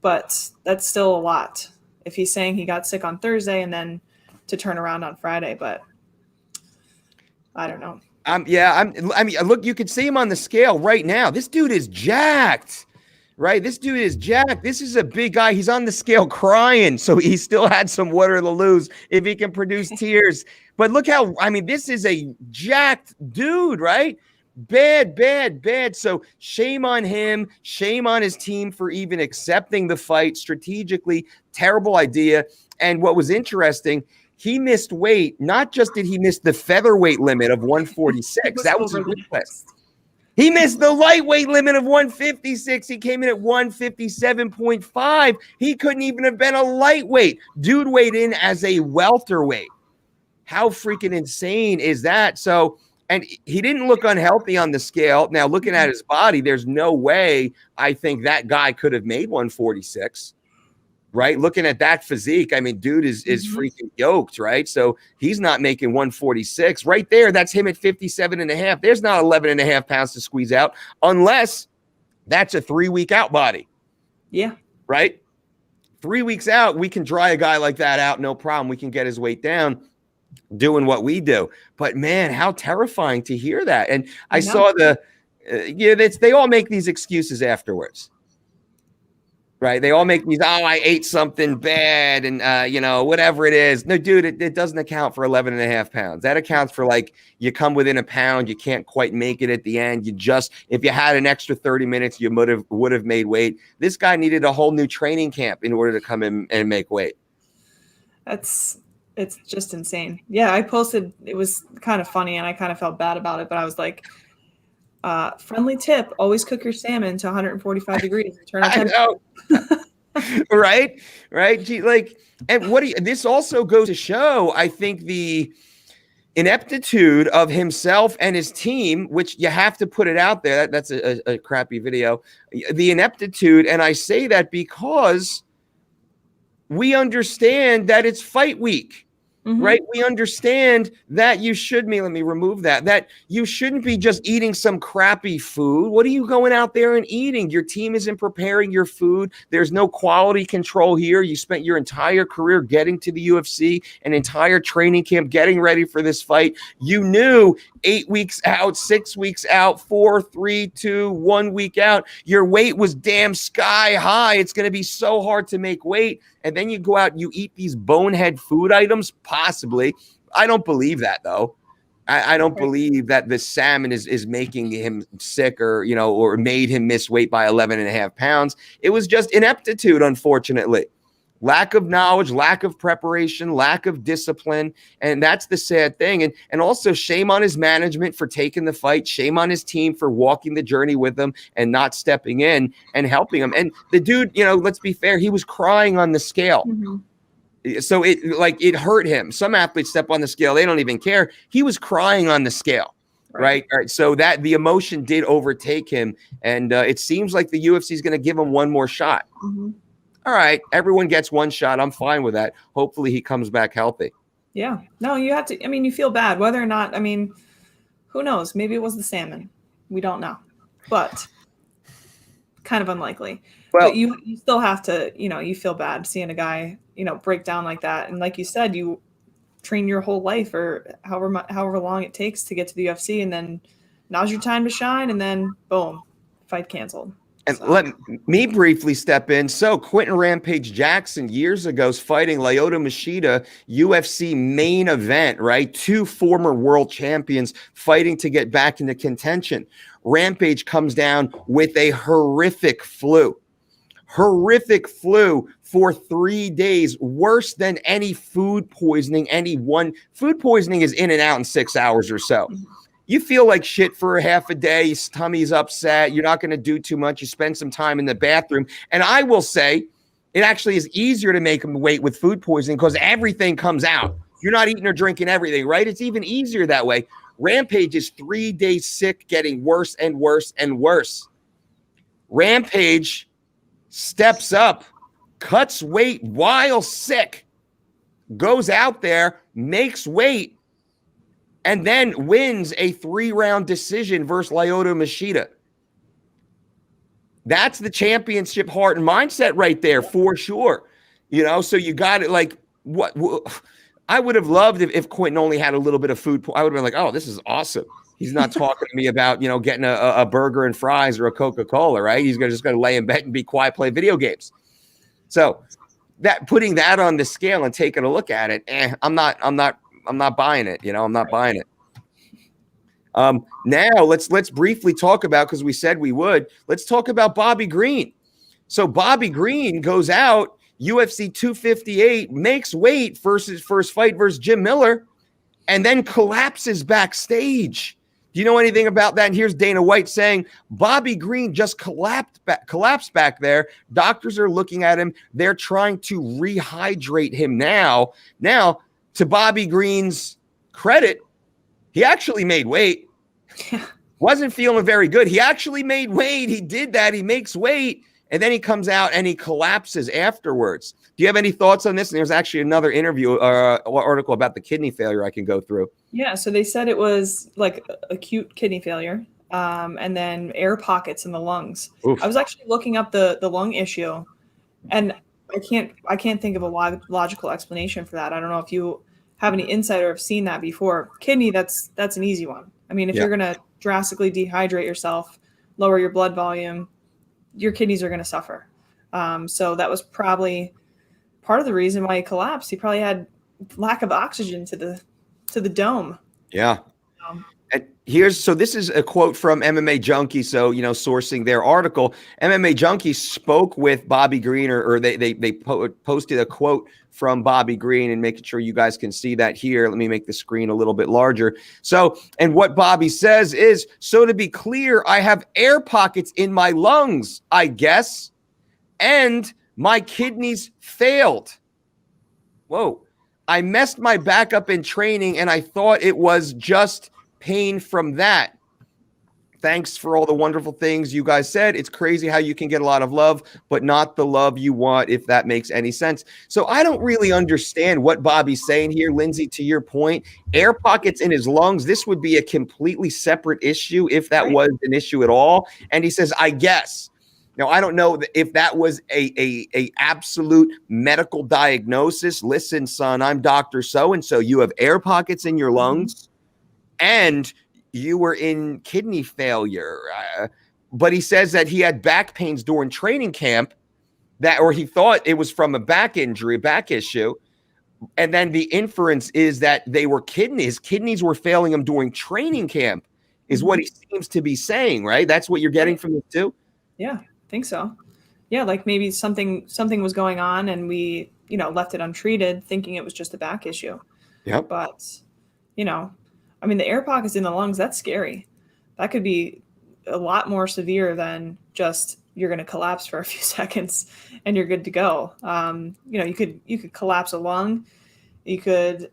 B: but that's still a lot. If he's saying he got sick on Thursday and then to turn around on Friday, but I don't know.
A: I mean, look, you can see him on the scale right now. This dude is jacked, right? This dude is jacked. This is a big guy. He's on the scale crying. So he still had some water to lose if he can produce tears. But look how, I mean, this is a jacked dude, right? Bad. So shame on him. Shame on his team for even accepting the fight strategically. Terrible idea. And what was interesting, he missed weight. Not just did he miss the featherweight limit of 146. That was a good list. He missed the lightweight limit of 156. He came in at 157.5. He couldn't even have been a lightweight. Dude weighed in as a welterweight. How freaking insane is that? So, and he didn't look unhealthy on the scale. Now, looking at his body, there's no way I think that guy could have made 146. Right? Looking at that physique, I mean, dude is freaking yoked, right? So he's not making 146. Right there, that's him at 57.5. There's not 11.5 pounds to squeeze out unless that's a 3-week out body.
B: Yeah.
A: Right? 3 weeks out, we can dry a guy like that out, no problem. We can get his weight down doing what we do. But man, how terrifying to hear that. And I saw they all make these excuses afterwards. Right. They all make these, I ate something bad and, whatever it is. No, dude, it doesn't account for 11.5 pounds. That accounts for like you come within a pound. You can't quite make it at the end. If you had an extra 30 minutes, you would have made weight. This guy needed a whole new training camp in order to come in and make weight.
B: It's just insane. Yeah. I posted, it was kind of funny and I kind of felt bad about it, but I was like, friendly tip, always cook your salmon to 145 degrees. Turn on temperature.
A: Right. Gee, like, and this also goes to show, I think, the ineptitude of himself and his team, which you have to put it out there. That's a crappy video. The ineptitude. And I say that because we understand that it's fight week. right? We understand that you should let me remove that you shouldn't be just eating some crappy food. What are you going out there and eating? Your team isn't preparing your food. There's no quality control here. You spent your entire career getting to the UFC, an entire training camp, getting ready for this fight. You knew 8 weeks out, 6 weeks out, 4, 3, 2, 1 week out, your weight was damn sky high. It's going to be so hard to make weight. And then you go out and you eat these bonehead food items, possibly. I don't believe that, though. I don't believe that the salmon is making him sick or made him miss weight by 11.5 pounds. It was just ineptitude, unfortunately. Lack of knowledge, lack of preparation, lack of discipline. And that's the sad thing. And also shame on his management for taking the fight. Shame on his team for walking the journey with him and not stepping in and helping him. And the dude, let's be fair, he was crying on the scale. So it hurt him. Some athletes step on the scale, they don't even care. He was crying on the scale. Right. All right. So that the emotion did overtake him. And it seems like the UFC is going to give him one more shot. All right, everyone gets one shot. I'm fine with that. Hopefully he comes back healthy.
B: Yeah. No, you have to, you feel bad whether or not, who knows? Maybe it was the salmon. We don't know, but kind of unlikely. Well, but you still have to, you feel bad seeing a guy, break down like that. And like you said, you train your whole life or however long it takes to get to the UFC. And then now's your time to shine. And then boom, fight canceled.
A: And let me briefly step in. So Quentin Rampage Jackson years ago is fighting Lyoto Machida, UFC main event, right? 2 former world champions fighting to get back into contention. Rampage comes down with a horrific flu for 3 days, worse than any food poisoning. Food poisoning is in and out in 6 hours or so. You feel like shit for half a day. Your tummy's upset. You're not going to do too much. You spend some time in the bathroom. And I will say it actually is easier to make them weight with food poisoning because everything comes out. You're not eating or drinking everything, right? It's even easier that way. Rampage is 3 days sick, getting worse and worse and worse. Rampage steps up, cuts weight while sick, goes out there, makes weight, and then wins a 3-round decision versus Lyoto Machida. That's the championship heart and mindset right there for sure. So you got it. Like what I would have loved if Quentin only had a little bit of food. I would have been like, oh, this is awesome. He's not talking to me about, getting a burger and fries or a Coca-Cola, right? He's just going to lay in bed and be quiet, play video games. So that putting that on the scale and taking a look at it, I'm not buying it. I'm not buying it. Now let's briefly talk about, because we said we would, let's talk about Bobby Green. So Bobby Green goes out, UFC 258, makes weight versus first fight versus Jim Miller, and then collapses backstage. Do you know anything about that? And here's Dana White saying Bobby Green just collapsed back there. Doctors are looking at him. They're trying to rehydrate him now. Now, to Bobby Green's credit, he actually made weight. Wasn't feeling very good. He actually made weight. He did that. He makes weight. And then he comes out and he collapses afterwards. Do you have any thoughts on this? And there's actually another interview article about the kidney failure I can go through.
B: Yeah, so they said it was like acute kidney failure and then air pockets in the lungs. Oof. I was actually looking up the lung issue, and I can't think of a logical explanation for that. I don't know if you have any insight or have seen that before. Kidney, that's an easy one. If you're going to drastically dehydrate yourself, lower your blood volume, your kidneys are going to suffer. So that was probably part of the reason why he collapsed. He probably had lack of oxygen to the dome. Yeah.
A: And this is a quote from MMA Junkie. So, sourcing their article, MMA Junkie spoke with Bobby Green, or they posted a quote from Bobby Green, and making sure you guys can see that here. Let me make the screen a little bit larger. So, and what Bobby says is, so to be clear, I have air pockets in my lungs, I guess, and my kidneys failed. Whoa. I messed my back up in training, and I thought it was just pain from that. Thanks for all the wonderful things you guys said. It's crazy how you can get a lot of love, but not the love you want, if that makes any sense. So I don't really understand what Bobby's saying here, Lindsay, to your point. Air pockets in his lungs, this would be a completely separate issue if that was an issue at all. And he says, I guess. Now, I don't know if that was a absolute medical diagnosis. Listen, son, I'm Dr. So-and-so. You have air pockets in your lungs and you were in kidney failure. But he says that he had back pains during training camp or he thought it was from a back injury, back issue. And then the inference is that they were his kidneys were failing him during training camp is what he seems to be saying, right? That's what you're getting from this too?
B: Yeah, I think so. Yeah, like maybe something was going on and we, left it untreated thinking it was just a back issue.
A: Yep.
B: But, I mean, the air pockets in the lungs, that's scary. That could be a lot more severe than just you're going to collapse for a few seconds and you're good to go. You could collapse a lung, you could,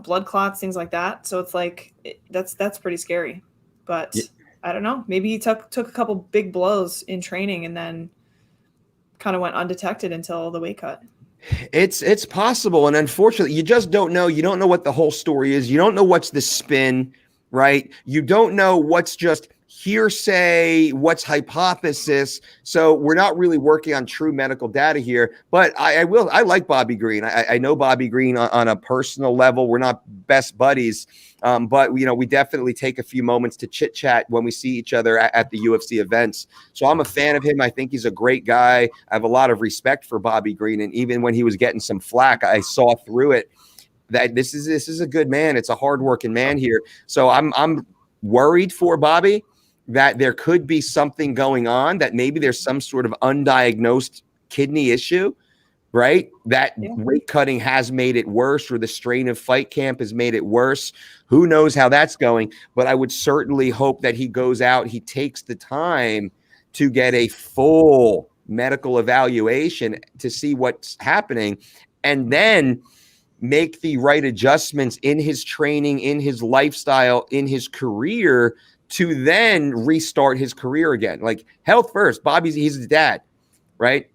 B: blood clots, things like that. So it's like, that's pretty scary. But I don't know, maybe he took a couple big blows in training and then kind of went undetected until the weight cut.
A: It's possible. And unfortunately, you just don't know. You don't know what the whole story is. You don't know what's the spin, right? You don't know what's just hearsay, what's hypothesis. So we're not really working on true medical data here. But I like Bobby Green. I know Bobby Green on a personal level. We're not best buddies. But we definitely take a few moments to chit chat when we see each other at the UFC events. So I'm a fan of him. I think he's a great guy. I have a lot of respect for Bobby Green. And even when he was getting some flack, I saw through it that this is a good man. It's a hardworking man here. So I'm worried for Bobby that there could be something going on, that maybe there's some sort of undiagnosed kidney issue, right? That weight cutting has made it worse, or the strain of fight camp has made it worse. Who knows how that's going? But I would certainly hope that he goes out, he takes the time to get a full medical evaluation to see what's happening, and then make the right adjustments in his training, in his lifestyle, in his career to then restart his career again. Like, health first. He's a dad, right?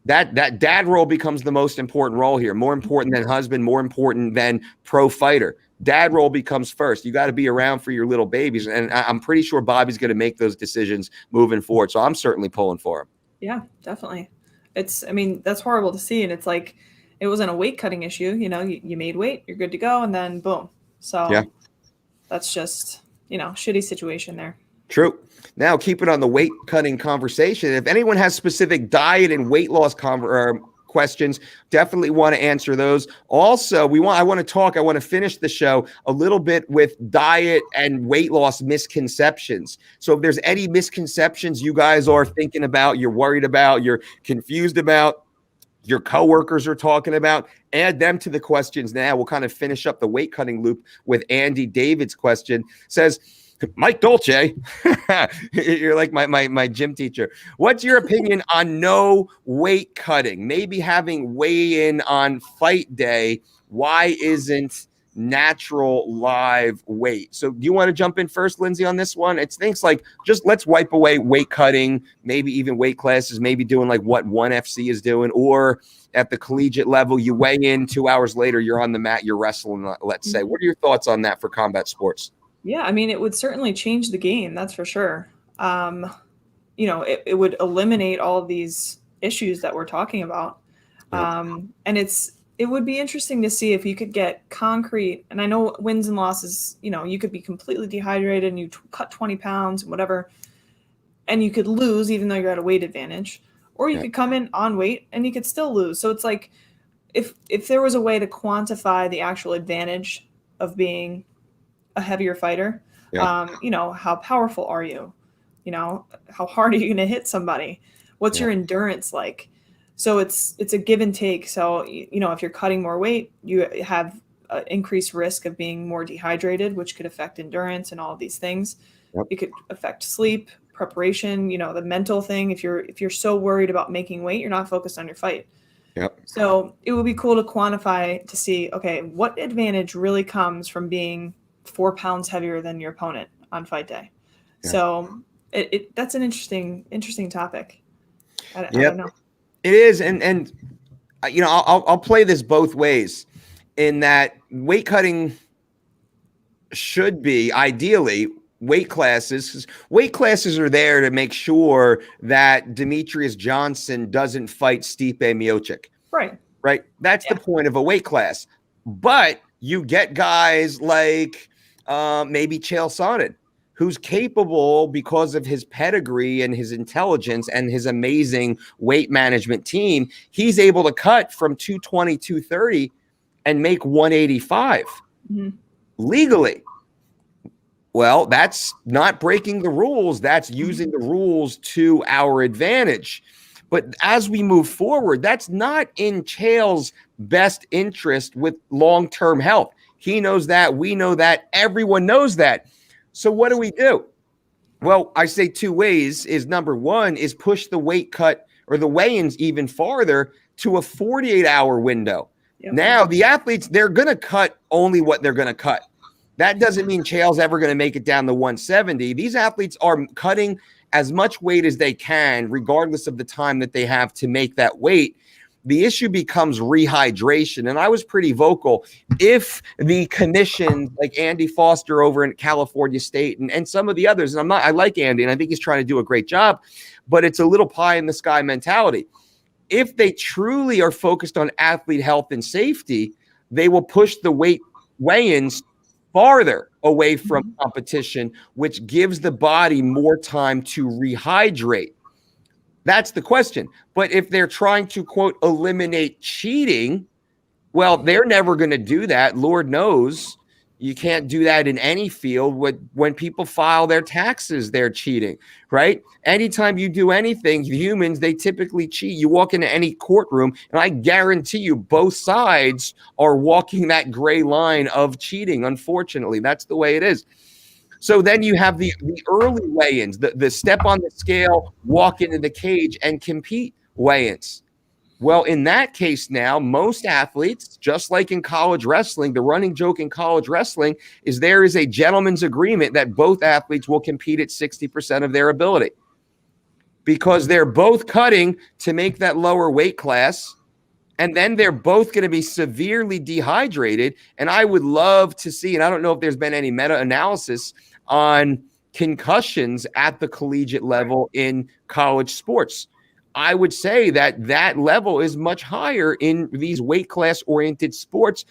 A: That dad role becomes the most important role here, more important than husband, more important than pro fighter. Dad role becomes first. You got to be around for your little babies. And I'm pretty sure Bobby's going to make those decisions moving forward. So I'm certainly pulling for him.
B: Yeah, definitely. That's horrible to see. And it's like, it wasn't a weight cutting issue. You made weight, you're good to go. And then boom. So that's just, shitty situation there.
A: True. Now, keep it on the weight cutting conversation. If anyone has specific diet and weight loss questions, definitely want to answer those. Also, I want to finish the show a little bit with diet and weight loss misconceptions. So if there's any misconceptions you guys are thinking about, you're worried about, you're confused about, your coworkers are talking about, add them to the questions now. We'll kind of finish up the weight cutting loop with Andy David's question. Says, Mike Dolce, you're like my gym teacher. What's your opinion on no weight cutting? Maybe having weigh-in on fight day. Why isn't natural live weight? So do you want to jump in first, Lindsay, on this one? It's things like, just let's wipe away weight cutting, maybe even weight classes, maybe doing like what ONE FC is doing, or at the collegiate level, you weigh in 2 hours later, you're on the mat, you're wrestling, let's say. What are your thoughts on that for combat sports?
B: Yeah, it would certainly change the game, that's for sure. It would eliminate all of these issues that we're talking about. And it would be interesting to see if you could get concrete, and I know wins and losses, you could be completely dehydrated and you cut 20 pounds and whatever, and you could lose even though you're at a weight advantage, or you could come in on weight and you could still lose. So it's like, if there was a way to quantify the actual advantage of being a heavier fighter, how powerful are you? How hard are you going to hit somebody? What's your endurance like? So it's a give and take. So, if you're cutting more weight, you have an increased risk of being more dehydrated, which could affect endurance and all of these things. It could affect sleep, preparation, the mental thing. If you're so worried about making weight, you're not focused on your fight. So it would be cool to quantify, to see, okay, what advantage really comes from being 4 pounds heavier than your opponent on fight day?
A: Yeah.
B: So that's an interesting topic. I
A: Yep,
B: don't know.
A: it is. And you know, I'll play this both ways in that weight cutting should be ideally weight classes, 'cause weight classes are there to make sure that Demetrius Johnson doesn't fight Stipe Miocic. Right. That's the point of a weight class. But you get guys like maybe Chael Sonnen, who's capable because of his pedigree and his intelligence and his amazing weight management team. He's able to cut from 220, 230 and make 185 legally. Well, that's not breaking the rules. That's using the rules to our advantage. But as we move forward, that's not in Chael's best interest with long-term health. He knows that. We know that. Everyone knows that. So what do? Well, I say two ways is number one is push the weight cut or the weigh-ins even farther to a 48-hour window. Yep. Now, the athletes, they're going to cut only what they're going to cut. That doesn't mean Chael's ever going to make it down to 170. These athletes are cutting as much weight as they can, regardless of the time that they have to make that weight. The issue becomes rehydration. And I was pretty vocal. If the commission, like Andy Foster over in California State and some of the others, and I like Andy, and I think he's trying to do a great job, but it's a little pie in the sky mentality. If they truly are focused on athlete health and safety, they will push the weigh-ins farther away from competition, which gives the body more time to rehydrate. That's the question. But if they're trying to, quote, eliminate cheating, well, they're never going to do that. Lord knows you can't do that in any field. When people file their taxes, they're cheating, right? Anytime you do anything, humans, they typically cheat. You walk into any courtroom, and I guarantee you both sides are walking that gray line of cheating. Unfortunately, that's the way it is. So then you have the early weigh-ins, the step on the scale, walk into the cage and compete weigh-ins. Well, in that case now, most athletes, just like in college wrestling, the running joke in college wrestling is there is a gentleman's agreement that both athletes will compete at 60% of their ability because they're both cutting to make that lower weight class. And then they're both going to be severely dehydrated. And I would love to see, and I don't know if there's been any meta-analysis on concussions at the collegiate level in college sports. I would say that level is much higher in these weight class-oriented sports,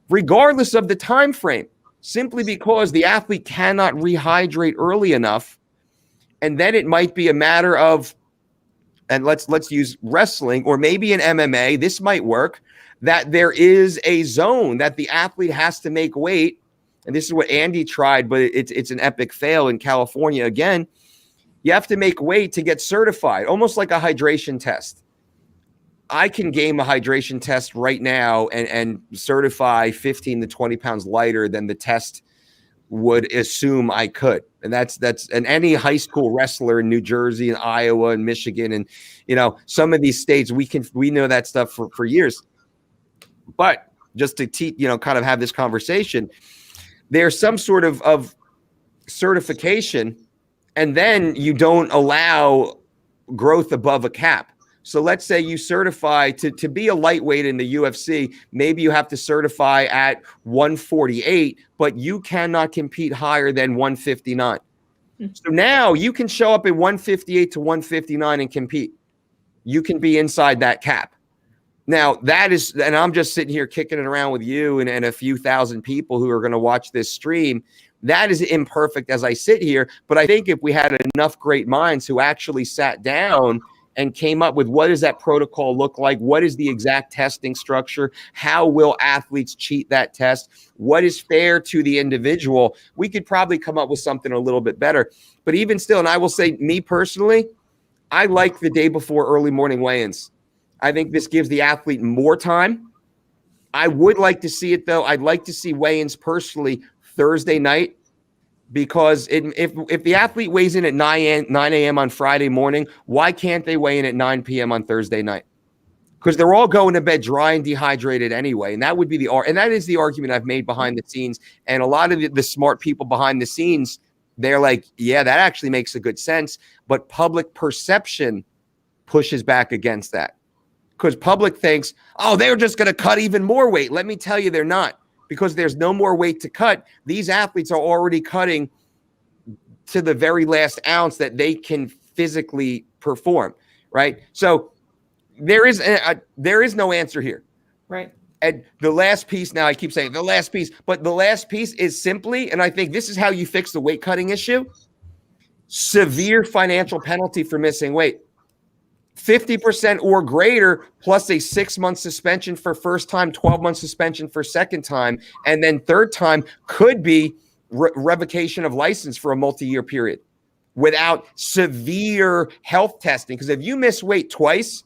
A: regardless of the time frame, simply because the athlete cannot rehydrate early enough. And then it might be a matter of, and let's use wrestling or maybe in MMA, this might work, that there is a zone that the athlete has to make weight. And this is what Andy tried, but it's an epic fail in California again. You have to make weight to get certified, almost like a hydration test. I can game a hydration test right now and certify 15 to 20 pounds lighter than the test would assume I could. And that's and any high school wrestler in New Jersey and Iowa and Michigan and, you know, some of these states, we know that stuff for years. But just to teach, you know, kind of have this conversation, there's some sort of certification, and then you don't allow growth above a cap. So let's say you certify to be a lightweight in the UFC, maybe you have to certify at 148, but you cannot compete higher than 159. So now you can show up at 158 to 159 and compete. You can be inside that cap. Now that is, and I'm just sitting here kicking it around with you and a few thousand people who are going to watch this stream. That is imperfect as I sit here. But I think if we had enough great minds who actually sat down and came up with what does that protocol look like? What is the exact testing structure? How will athletes cheat that test? What is fair to the individual? We could probably come up with something a little bit better. But even still, and I will say, me personally, I like the day before early morning weigh-ins. I think this gives the athlete more time. I would like to see it, though. I'd like to see weigh-ins personally Thursday night, because if the athlete weighs in at 9 a.m. on Friday morning, why can't they weigh in at 9 p.m. on Thursday night? Because they're all going to bed dry and dehydrated anyway. And that would be and that is the argument I've made behind the scenes. And a lot of the smart people behind the scenes they're like, yeah, that actually makes a good sense. But public perception pushes back against that, because public thinks, oh, they're just going to cut even more weight. Let me tell you, they're not, because there's no more weight to cut. These athletes are already cutting to the very last ounce that they can physically perform, right? So there is no answer here.
B: Right.
A: And the last piece, now I keep saying the last piece, but the last piece is simply, and I think this is how you fix the weight cutting issue, severe financial penalty for missing weight. 50% or greater, plus a 6-month suspension for first time, 12-month suspension for second time, and then third time could be revocation of license for a multi-year period without severe health testing. Because if you miss weight twice,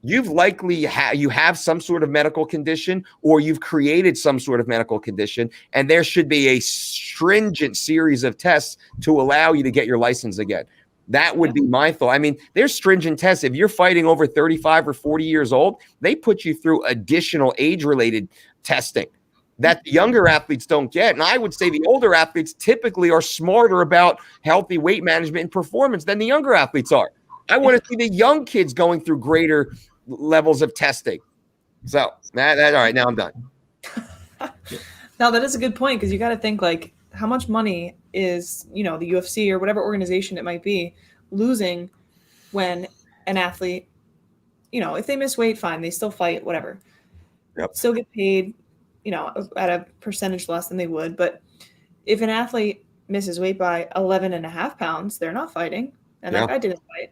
A: you've likely you have some sort of medical condition, or you've created some sort of medical condition, and there should be a stringent series of tests to allow you to get your license again. That would be my thought. I mean, there's stringent tests. If you're fighting over 35 or 40 years old, they put you through additional age-related testing that the younger athletes don't get. And I would say the older athletes typically are smarter about healthy weight management and performance than the younger athletes are. I want to see the young kids going through greater levels of testing. So that all right, now I'm done.
B: Now that is a good point, because you got to think, like, how much money is, the UFC or whatever organization it might be losing when an athlete, if they miss weight, fine, they still fight, whatever.
A: Yep.
B: Still get paid, at a percentage less than they would. But if an athlete misses weight by 11.5 pounds, they're not fighting. And that guy didn't fight.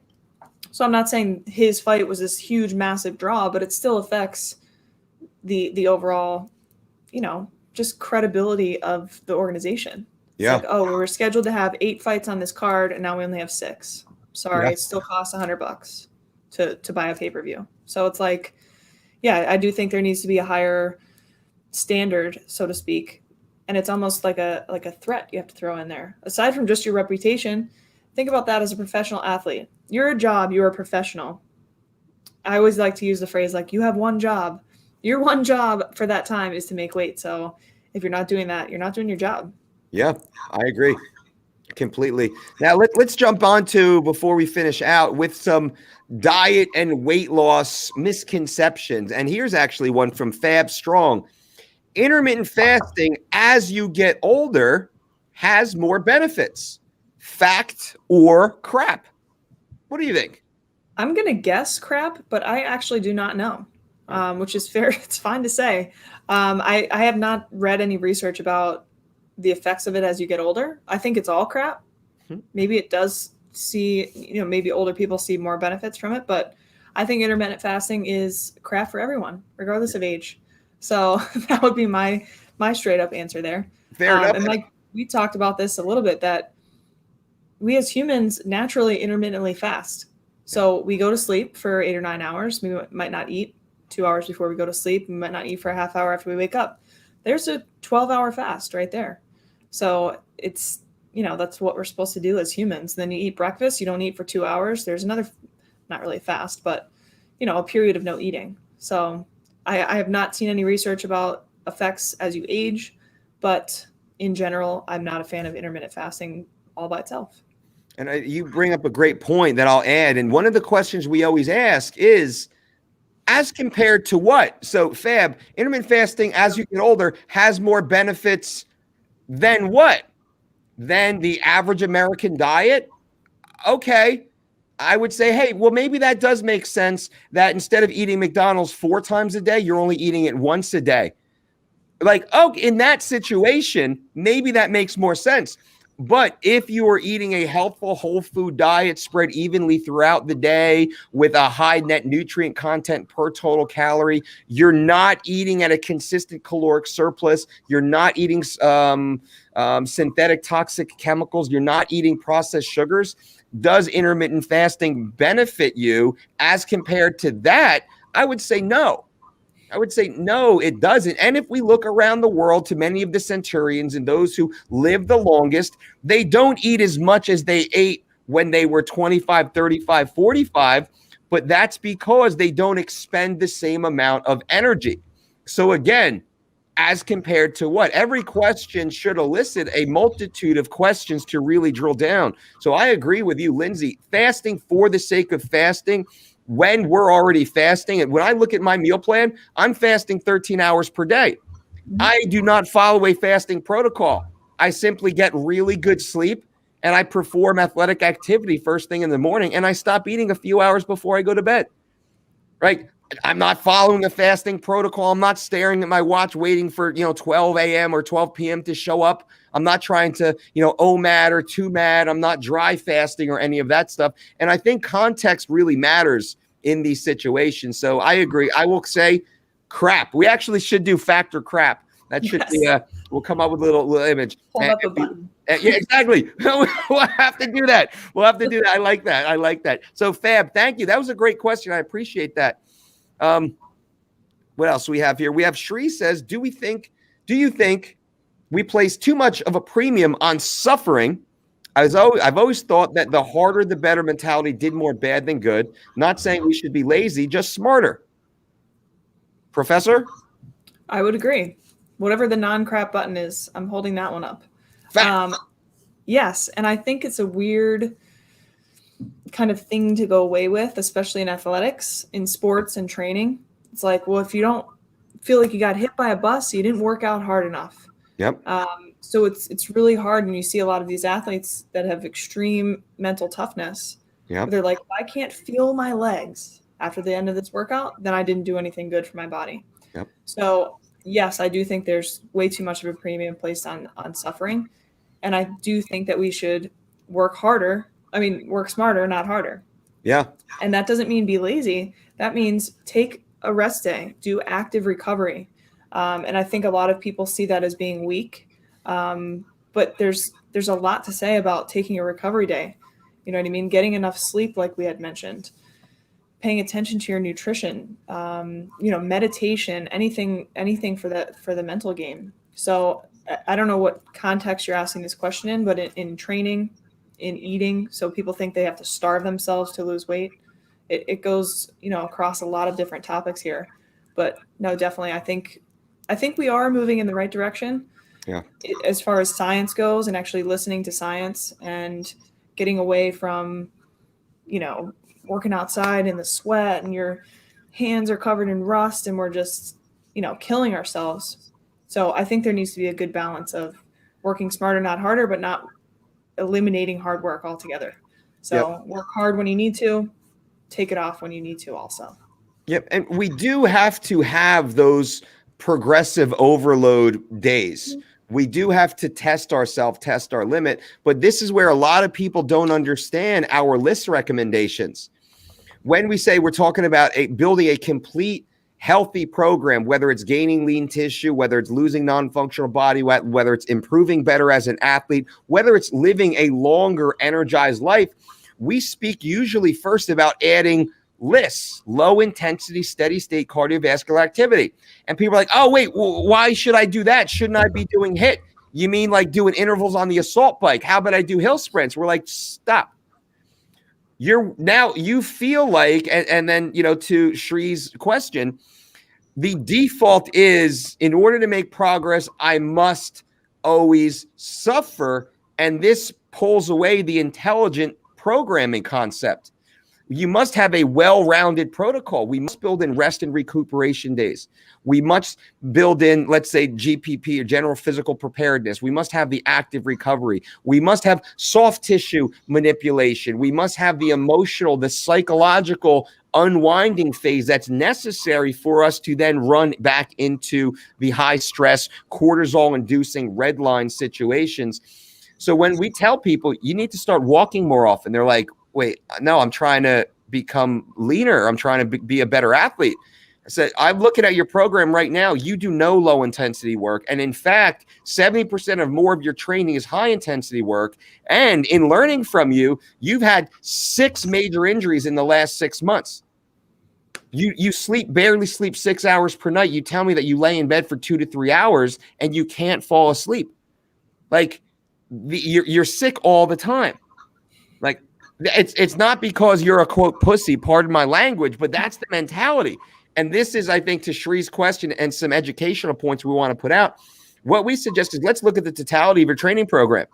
B: So I'm not saying his fight was this huge, massive draw, but it still affects the overall, just credibility of the organization. It's like, oh, we were scheduled to have 8 fights on this card, and now we only have 6. Sorry, it still costs $100 to buy a pay-per-view. So it's like, I do think there needs to be a higher standard, so to speak. And it's almost like a threat you have to throw in there. Aside from just your reputation, think about that as a professional athlete. You're a job, you're a professional. I always like to use the phrase, like, you have one job. Your one job for that time is to make weight. So if you're not doing that, you're not doing your job.
A: Yeah, I agree completely. Now let's jump on to, before we finish out, with some diet and weight loss misconceptions. And here's actually one from Fab Strong. Intermittent fasting as you get older has more benefits. Fact or crap? What do you think?
B: I'm going to guess crap, but I actually do not know, which is fair. It's fine to say. I have not read any research about the effects of it as you get older. I think it's all crap. Maybe it does maybe older people see more benefits from it, but I think intermittent fasting is crap for everyone, regardless of age. So that would be my straight up answer there.
A: Fair enough.
B: And like we talked about this a little bit, that we as humans naturally intermittently fast. So we go to sleep for 8 or 9 hours. We might not eat 2 hours before we go to sleep. We might not eat for a half hour after we wake up. There's a 12-hour fast right there. So it's, that's what we're supposed to do as humans. Then you eat breakfast. You don't eat for 2 hours. There's another, not really fast, but, a period of no eating. So I have not seen any research about effects as you age, but in general, I'm not a fan of intermittent fasting all by itself.
A: And you bring up a great point that I'll add. And one of the questions we always ask is, as compared to what? So Fab, intermittent fasting as you get older has more benefits than what? Than the average American diet? Okay. I would say, hey, well, maybe that does make sense, that instead of eating McDonald's 4 times a day, you're only eating it once a day. Like, oh, in that situation, maybe that makes more sense. But if you are eating a healthful whole food diet spread evenly throughout the day with a high net nutrient content per total calorie, you're not eating at a consistent caloric surplus. You're not eating synthetic toxic chemicals. You're not eating processed sugars. Does intermittent fasting benefit you as compared to that? I would say no. I would say no, it doesn't. And if we look around the world to many of the centurions and those who live the longest, they don't eat as much as they ate when they were 25, 35, 45, but that's because they don't expend the same amount of energy. So again, as compared to what? Every question should elicit a multitude of questions to really drill down. So I agree with you, Lindsay. Fasting for the sake of fasting, when we're already fasting, and when I look at my meal plan, I'm fasting 13 hours per day. I do not follow a fasting protocol. I simply get really good sleep and I perform athletic activity first thing in the morning, and I stop eating a few hours before I go to bed. Right? I'm not following a fasting protocol. I'm not staring at my watch waiting for, 12 a.m. or 12 p.m. to show up. I'm not trying to, OMAD or 2MAD. I'm not dry fasting or any of that stuff. And I think context really matters in these situations. So I agree. I will say crap. We actually should do factor crap. That should be we'll come up with a little image.
B: Hold up a button.
A: Yeah, exactly. We'll have to do that. We'll have to do that. I like that. I like that. So Fab, thank you. That was a great question. I appreciate that. What else we have here? We have Shri says, do you think we place too much of a premium on suffering? I've always thought that the harder, the better mentality did more bad than good. Not saying we should be lazy, just smarter. Professor?
B: I would agree. Whatever the non-crap button is, I'm holding that one up. Yes, and I think it's a weird kind of thing to go away with, especially in athletics, in sports and training. It's like, well, if you don't feel like you got hit by a bus, you didn't work out hard enough.
A: Yep.
B: So it's really hard, and you see a lot of these athletes that have extreme mental toughness.
A: Yep.
B: They're like, if I can't feel my legs after the end of this workout, then I didn't do anything good for my body.
A: Yep. So
B: yes, I do think there's way too much of a premium placed on suffering. And I do think that we should work smarter, not harder.
A: Yeah.
B: And that doesn't mean be lazy. That means take a rest day, do active recovery. And I think a lot of people see that as being weak. But there's a lot to say about taking a recovery day. You know what I mean? Getting enough sleep, like we had mentioned, paying attention to your nutrition, meditation, anything for the mental game. So I don't know what context you're asking this question in, but in training, in eating, so people think they have to starve themselves to lose weight. It goes, across a lot of different topics here. But no, definitely, I think we are moving in the right direction.
A: Yeah.
B: As far as science goes, and actually listening to science and getting away from, working outside in the sweat and your hands are covered in rust and we're just, killing ourselves. So I think there needs to be a good balance of working smarter, not harder, but not eliminating hard work altogether. So Work hard when you need to, take it off when you need to also.
A: Yep. And we do have to have those progressive overload days. We do have to test ourselves, test our limit. But this is where a lot of people don't understand our LISS recommendations. When we say we're talking about building a complete healthy program, whether it's gaining lean tissue, whether it's losing non-functional body weight, whether it's improving better as an athlete, whether it's living a longer energized life, we speak usually first about adding LISS, low intensity, steady state cardiovascular activity. And people are like, oh, wait, why should I do that? Shouldn't I be doing HIIT? You mean like doing intervals on the assault bike? How about I do hill sprints? We're like, stop. You feel like, and then, to Shree's question, the default is, in order to make progress, I must always suffer. And this pulls away the intelligent programming concept. You must have a well-rounded protocol. We must build in rest and recuperation days. We must build in, let's say, GPP or general physical preparedness. We must have the active recovery. We must have soft tissue manipulation. We must have the emotional, the psychological unwinding phase that's necessary for us to then run back into the high-stress, cortisol-inducing red line situations. So when we tell people, you need to start walking more often, they're like, wait, no, I'm trying to become leaner. I'm trying to be a better athlete. I said, I'm looking at your program right now. You do no low intensity work. And in fact, 70% of more of your training is high intensity work. And in learning from you, you've had 6 major injuries in the last 6 months. You barely sleep 6 hours per night. You tell me that you lay in bed for 2 to 3 hours and you can't fall asleep. Like you're sick all the time. Like, it's not because you're a quote pussy, pardon my language, but that's the mentality. And this is, I think, to Shree's question and some educational points we want to put out. What we suggest is let's look at the totality of your training program.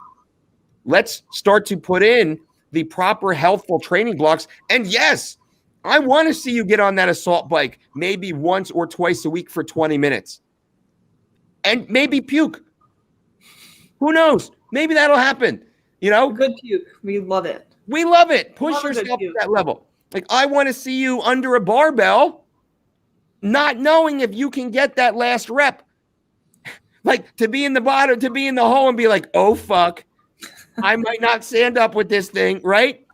A: Let's start to put in the proper healthful training blocks. And yes, I want to see you get on that assault bike maybe once or twice a week for 20 minutes. And maybe puke. Who knows? Maybe that'll happen. You know?
B: Good puke. We love it.
A: We love it. Push yourself to that level. Like, I want to see you under a barbell, not knowing if you can get that last rep. Like, to be in the bottom, to be in the hole and be like, oh, fuck, I might not stand up with this thing, right?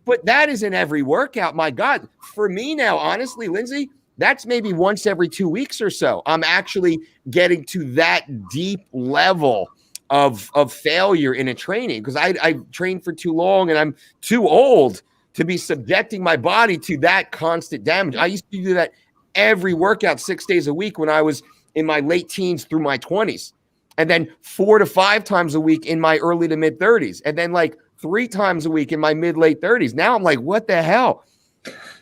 A: But that is in every workout. My God. For me now, honestly, Lindsay, that's maybe once every 2 weeks or so. I'm actually getting to that deep level of failure in a training because I trained for too long and I'm too old to be subjecting my body to that constant damage. I used to do that every workout 6 days a week when I was in my late teens through my 20s, and then 4 to 5 times a week in my early to mid 30s, and then like 3 times a week in my mid late 30s. Now I'm like, what the hell?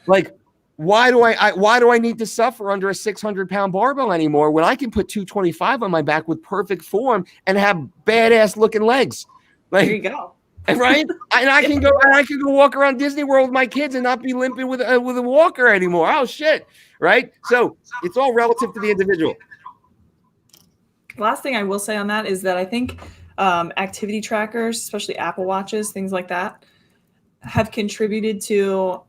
A: Like, why do I need to suffer under a 600-pound barbell anymore when I can put 225 on my back with perfect form and have badass looking legs? Like,
B: there you go.
A: Right? And I can go walk around Disney World with my kids and not be limping with a walker anymore. Oh shit. Right? So it's all relative to the individual.
B: Last thing I will say on that is that I think activity trackers, especially Apple Watches, things like that, have contributed to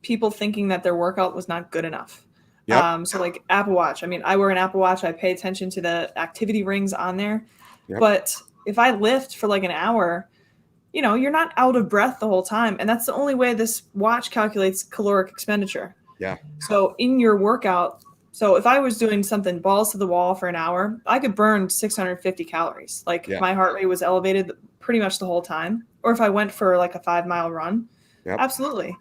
B: people thinking that their workout was not good enough.
A: Yep.
B: So like Apple Watch, I mean, I wear an Apple Watch. I pay attention to the activity rings on there.
A: Yep.
B: But if I lift for like an hour, you know, you're not out of breath the whole time. And that's the only way this watch calculates caloric expenditure.
A: Yeah.
B: So in your workout, so if I was doing something balls to the wall for an hour, I could burn 650 calories. Like if my heart rate was elevated pretty much the whole time. Or if I went for like a 5-mile run, absolutely.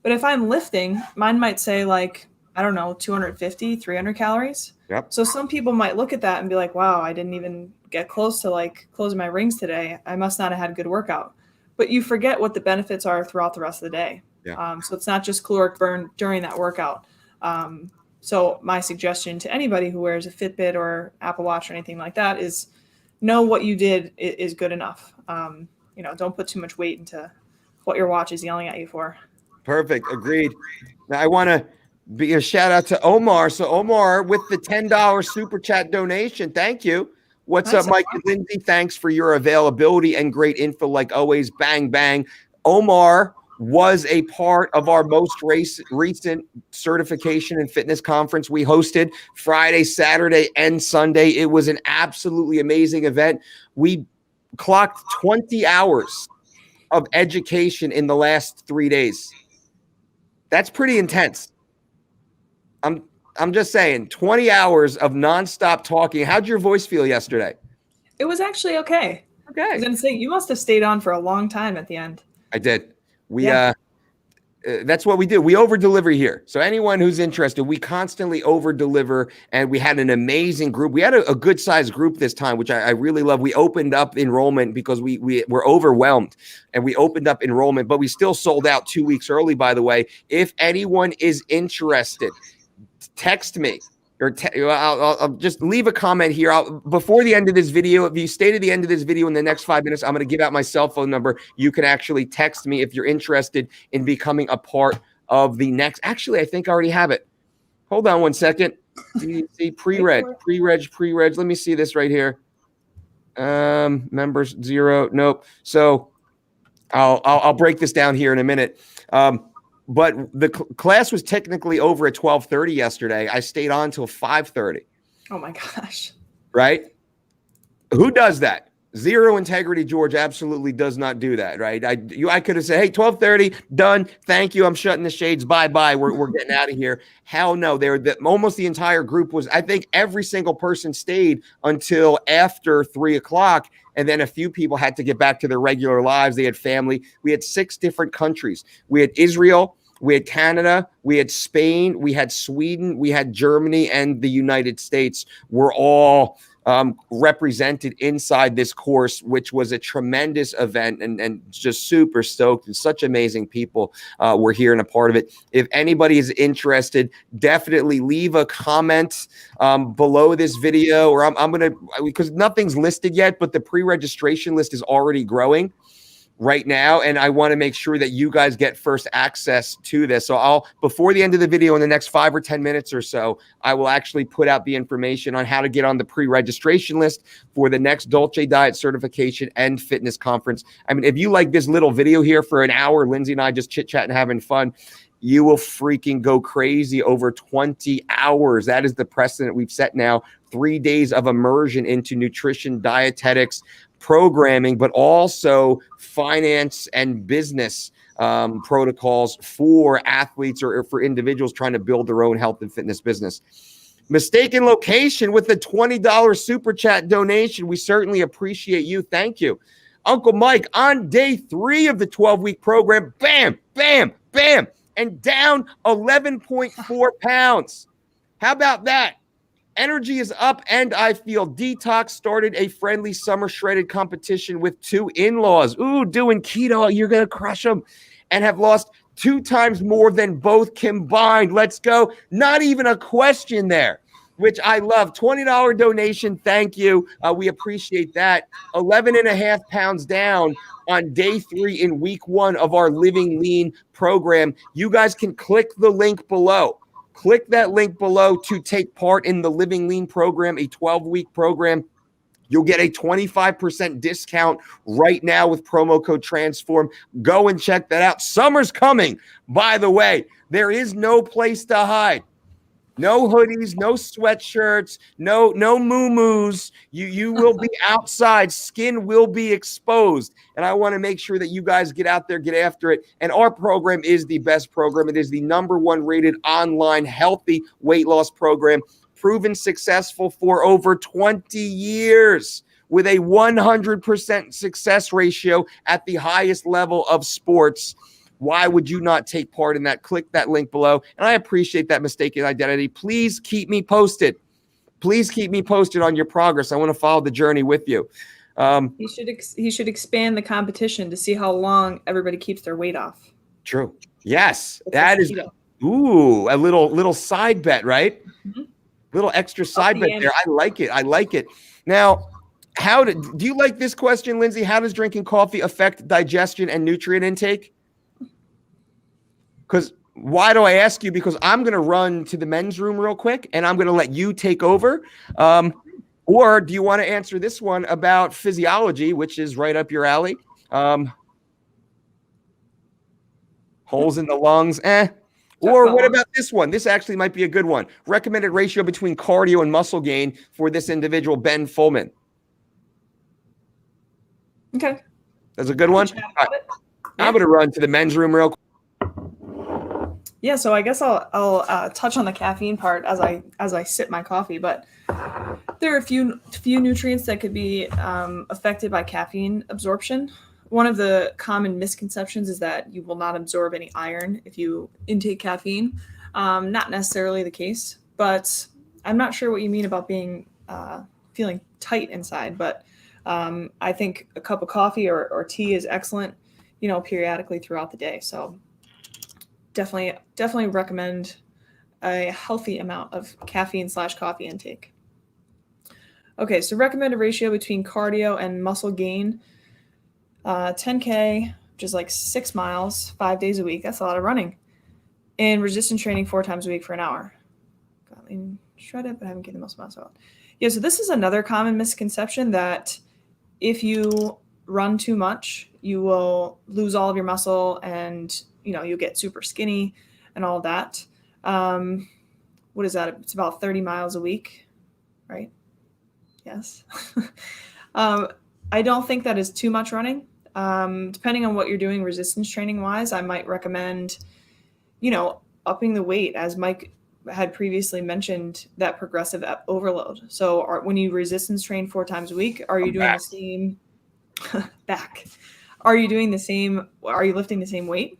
B: But if I'm lifting, mine might say like, I don't know, 250, 300 calories.
A: Yep.
B: So some people might look at that and be like, wow, I didn't even get close to like closing my rings today. I must not have had a good workout. But you forget what the benefits are throughout the rest of the day.
A: Yeah.
B: So it's not just caloric burn during that workout. So my suggestion to anybody who wears a Fitbit or Apple Watch or anything like that is know what you did is good enough. You know, don't put too much weight into what your watch is yelling at you for.
A: Perfect. Agreed. Now I want to be a shout out to Omar. So Omar with the $10 super chat donation. Thank you. What's up, Mike and Lindsay? Thanks for your availability and great info like always. Bang, bang. Omar was a part of our most recent certification and fitness conference we hosted Friday, Saturday, and Sunday. It was an absolutely amazing event. We clocked 20 hours of education in the last 3 days. That's pretty intense. I'm just saying, 20 hours of nonstop talking. How'd your voice feel yesterday?
B: It was actually okay.
A: Okay.
B: I was going to say, you must have stayed on for a long time at the end.
A: I did. That's what we do. We over deliver here. So anyone who's interested, we constantly over deliver, and we had an amazing group. We had a good sized group this time, which I really love. We opened up enrollment because we were overwhelmed, and we opened up enrollment, but we still sold out 2 weeks early, by the way. If anyone is interested, text me. Or I'll just leave a comment here. Before the end of this video, if you stay to the end of this video in the next 5 minutes, I'm going to give out my cell phone number. You can actually text me if you're interested in becoming a part of the next. Actually, I think I already have it. Hold on 1 second. See, pre-reg. Let me see this right here. Members 0. Nope. So I'll break this down here in a minute. But the class was technically over at 12:30 yesterday. I stayed on till 5:30.
B: Oh my gosh.
A: Right? Who does that? Zero integrity George absolutely does not do that, right? I could have said, hey, 12:30, done. Thank you. I'm shutting the shades. Bye-bye. We're getting out of here. Hell no. Almost the entire group was, I think every single person stayed until after 3 o'clock. And then a few people had to get back to their regular lives. They had family. We had 6 different countries. We had Israel, we had Canada, we had Spain, we had Sweden, we had Germany, and the United States were all represented inside this course, which was a tremendous event, and just super stoked, and such amazing people were here and a part of it. If anybody is interested, definitely leave a comment below this video, or I'm going to, because nothing's listed yet, but the pre-registration list is already growing right now, and I want to make sure that you guys get first access to this. So I'll, before the end of the video, in the next 5 or 10 minutes or so, I will actually put out the information on how to get on the pre-registration list for the next Dolce Diet certification and fitness conference. I mean, if you like this little video here for an hour, Lindsay and I just chit-chatting, having fun, you will freaking go crazy over 20 hours. That is the precedent we've set now. 3 days of immersion into nutrition, dietetics, programming, but also finance and business protocols for athletes or for individuals trying to build their own health and fitness business. Mistaken location with the $20 super chat donation. We certainly appreciate you. Thank you. Uncle Mike, on day 3 of the 12-week program, bam, bam, bam, and down 11.4 pounds. How about that? Energy is up, and I feel detox. Started a friendly summer shredded competition with 2 in-laws. Ooh, doing keto. You're going to crush them. And have lost 2 times more than both combined. Let's go. Not even a question there, which I love. $20 donation. Thank you. We appreciate that. 11.5 pounds down on day 3 in week 1 of our Living Lean program. You guys can click the link below. Click that link below to take part in the Living Lean program, a 12-week program. You'll get a 25% discount right now with promo code TRANSFORM. Go and check that out. Summer's coming, by the way. There is no place to hide. No hoodies, no sweatshirts, no moo-moos. You will be outside. Skin will be exposed. And I want to make sure that you guys get out there, get after it. And our program is the best program. It is the #1 rated online healthy weight loss program, proven successful for over 20 years with a 100% success ratio at the highest level of sports. Why would you not take part in that? Click that link below. And I appreciate that mistaken identity. Please keep me posted. Please keep me posted on your progress. I want to follow the journey with you.
B: He should expand the competition to see how long everybody keeps their weight off.
A: True. Yes. That is, ooh, a little side bet, right? Mm-hmm. Little extra side bet there. I like it. I like it. Now, do you like this question, Lindsay? How does drinking coffee affect digestion and nutrient intake? Because why do I ask you? Because I'm going to run to the men's room real quick, and I'm going to let you take over. Or do you want to answer this one about physiology, which is right up your alley? Holes in the lungs, Or what about this one? This actually might be a good one. Recommended ratio between cardio and muscle gain for this individual, Ben Fullman.
B: Okay.
A: That's a good one. Right. I'm going to run to the men's room real quick.
B: Yeah, so I guess I'll touch on the caffeine part as I sip my coffee, but there are a few nutrients that could be affected by caffeine absorption. One of the common misconceptions is that you will not absorb any iron if you intake caffeine. Not necessarily the case, but I'm not sure what you mean about being feeling tight inside. But I think a cup of coffee or tea is excellent, periodically throughout the day. So definitely recommend a healthy amount of caffeine/coffee intake. Okay, so recommended ratio between cardio and muscle gain, 10K, which is like 6 miles, 5 days a week. That's a lot of running. And resistance training 4 times a week for an hour. Got lean, shredded, but haven't gained the most muscle out. Yeah, so this is another common misconception that if you run too much, you will lose all of your muscle and you'll get super skinny and all of that. What is that? It's about 30 miles a week, right? Yes. I don't think that is too much running. Depending on what you're doing resistance training wise, I might recommend, upping the weight, as Mike had previously mentioned, that progressive overload. So when you resistance train 4 times a week, are you doing the same back? Are you doing the same? Are you lifting the same weight?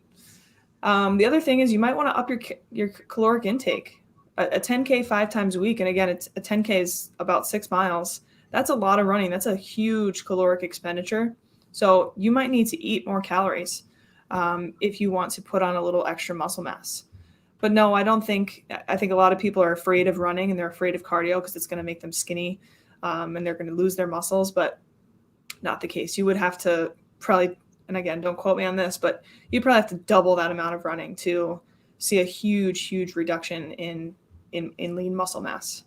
B: The other thing is you might want to up your caloric intake. A 10K 5 times a week, and again, a 10K is about 6 miles. that's a lot of running. That's a huge caloric expenditure. So you might need to eat more calories if you want to put on a little extra muscle mass. But no, I think a lot of people are afraid of running and they're afraid of cardio because it's going to make them skinny and they're going to lose their muscles, but not the case. You would have to probably, and again, don't quote me on this, but you'd probably have to double that amount of running to see a huge reduction in lean muscle mass.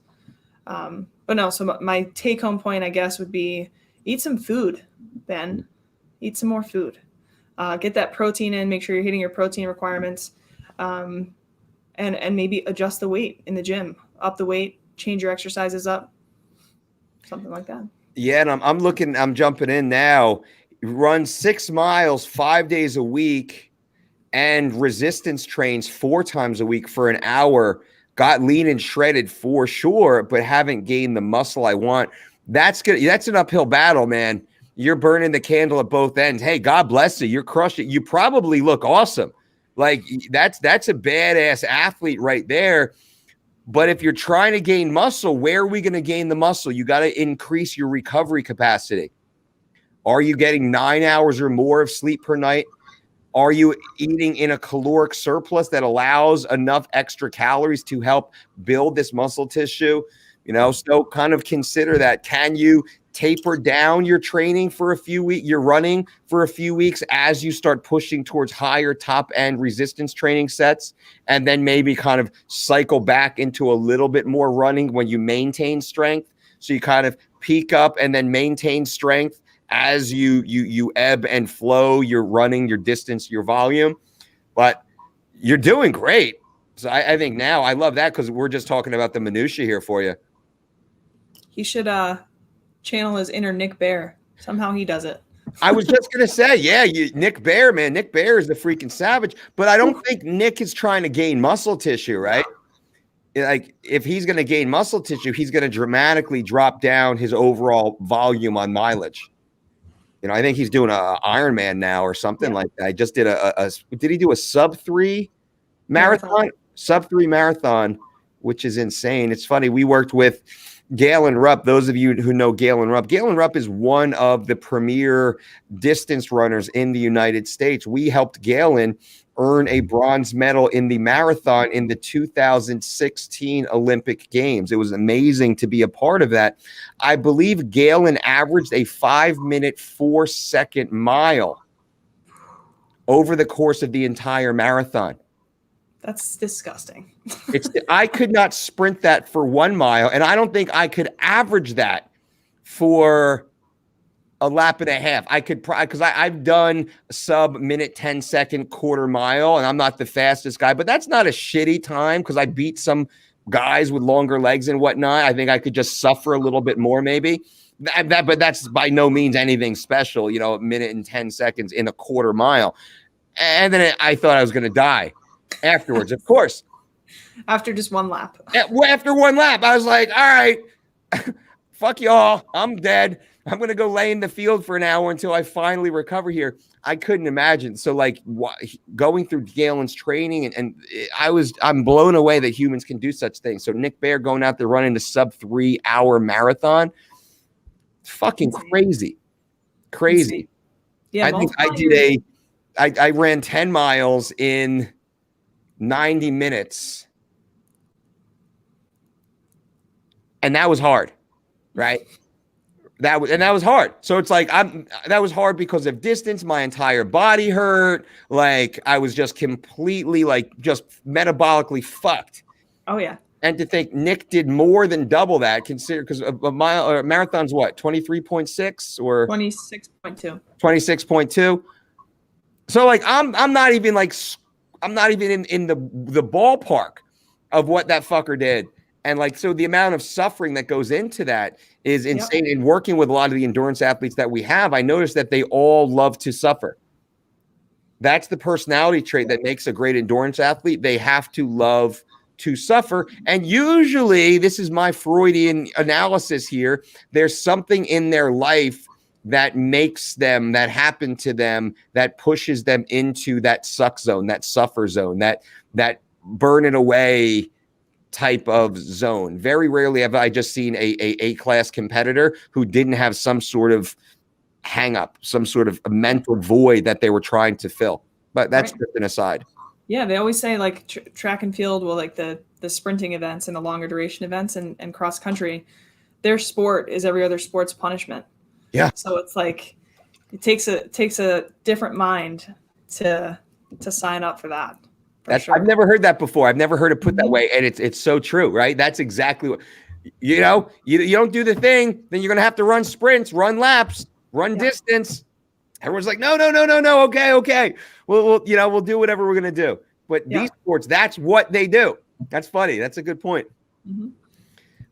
B: But no, so my take home point, I guess, would be eat some food, Ben. Eat some more food. Get that protein in, make sure you're hitting your protein requirements, and maybe adjust the weight in the gym, up the weight, change your exercises up, something like that.
A: Yeah, and I'm jumping in now. Run 6 miles 5 days a week and resistance trains 4 times a week for an hour. Got lean and shredded for sure, but haven't gained the muscle I want. That's good. That's an uphill battle, man. You're burning the candle at both ends. Hey, God bless you. You're crushing it. You probably look awesome. Like that's a badass athlete right there. But if you're trying to gain muscle, where are we going to gain the muscle? You got to increase your recovery capacity. Are you getting 9 hours or more of sleep per night? Are you eating in a caloric surplus that allows enough extra calories to help build this muscle tissue? So kind of consider that. Can you taper down your training for a few weeks, your running for a few weeks as you start pushing towards higher top end resistance training sets, and then maybe kind of cycle back into a little bit more running when you maintain strength? So you kind of peak up and then maintain strength as you ebb and flow your running, your distance, your volume. But you're doing great. So I think now I love that because we're just talking about the minutia here for you.
B: He should channel his inner Nick Bear. Somehow he does it.
A: I was just going to say, yeah, Nick Bear, man. Nick Bear is the freaking savage. But I don't think Nick is trying to gain muscle tissue, right? Like if he's going to gain muscle tissue, he's going to dramatically drop down his overall volume on mileage. I think he's doing a Ironman now or something like that. I just did did he do a sub-3 marathon? Sub-3 marathon, which is insane. It's funny. We worked with Galen Rupp. Those of you who know Galen Rupp is one of the premier distance runners in the United States. We helped Galen earn a bronze medal in the marathon in the 2016 Olympic Games. It was amazing to be a part of that. I believe Galen averaged a 5-minute 4-second mile over the course of the entire marathon.
B: That's disgusting.
A: I could not sprint that for 1 mile, and I don't think I could average that for a lap and a half. I could because I've done sub-minute 10-second quarter mile, and I'm not the fastest guy, but that's not a shitty time because I beat some guys with longer legs and whatnot. I think I could just suffer a little bit more maybe. But that's by no means anything special, a minute and 10 seconds in a quarter mile. And then I thought I was going to die afterwards, of course.
B: After just one lap.
A: After one lap, I was like, all right, fuck y'all. I'm dead. I'm going to go lay in the field for an hour until I finally recover here. I couldn't imagine. So like going through Galen's training and I'm blown away that humans can do such things. So Nick Bear going out there running the sub-3 hour marathon. Fucking crazy. Crazy.
B: Yeah.
A: I think I ran 10 miles in 90 minutes. And that was hard. Right. That was hard. So it's like that was hard because of distance. My entire body hurt. Like I was just completely just metabolically fucked.
B: Oh yeah.
A: And to think Nick did more than double that, consider because a mile or marathon's what 23.6 or
B: 26.2.
A: 26.2. So like I'm not even in the ballpark of what that fucker did. And so the amount of suffering that goes into that is insane. And working with a lot of the endurance athletes that we have, I noticed that they all love to suffer. That's the personality trait that makes a great endurance athlete. They have to love to suffer. And usually, this is my Freudian analysis here, there's something in their life that makes them, that happened to them, that pushes them into that suck zone, that suffer zone, that burn it away type of zone. Very rarely have I just seen a class competitor who didn't have some sort of hang up, some sort of a mental void that they were trying to fill. But that's just an aside.
B: Yeah, they always say like track and field, well, like the sprinting events and the longer duration events and cross country, their sport is every other sport's punishment.
A: Yeah.
B: So it's like it takes a different mind to sign up for that.
A: I've never heard that before. I've never heard it put that way, and it's so true, right? That's exactly what you don't do the thing, then you're gonna have to run sprints, run laps, run distance. Everyone's like, no. Okay. We'll do whatever we're gonna do. But these sports, that's what they do. That's funny. That's a good point.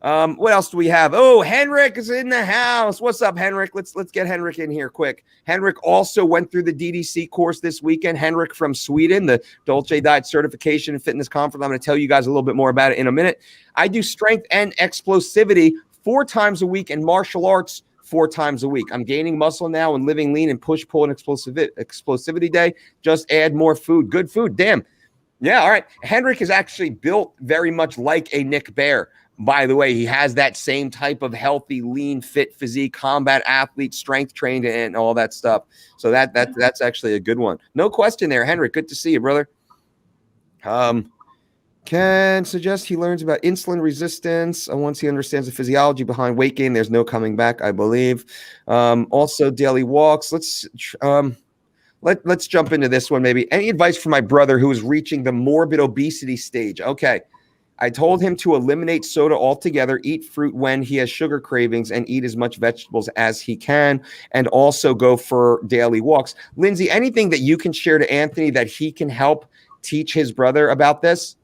A: What else do we have? Oh, Henrik is in the house. What's up, Henrik? Let's get Henrik in here quick. Henrik also went through the DDC course this weekend. Henrik from Sweden, the DOLCE Diet Certification and Fitness Conference. I'm going to tell you guys a little bit more about it in a minute. I do strength and explosivity 4 times a week and martial arts 4 times a week. I'm gaining muscle now and living lean and push, pull, and explosivity day. Just add more food. Good food. Damn. Yeah, all right. Henrik is actually built very much like a Nick Bear. By the way, he has that same type of healthy, lean, fit physique, combat athlete, strength trained, and all that stuff. So that's actually a good one. No question there, Henrik. Good to see you, brother. Can suggest he learns about insulin resistance. Once he understands the physiology behind weight gain, there's no coming back, I believe. Also, daily walks. Let's jump into this one, maybe. Any advice for my brother who is reaching the morbid obesity stage? Okay. I told him to eliminate soda altogether, eat fruit when he has sugar cravings, and eat as much vegetables as he can, and also go for daily walks. Lindsay, anything that you can share to Anthony that he can help teach his brother about this?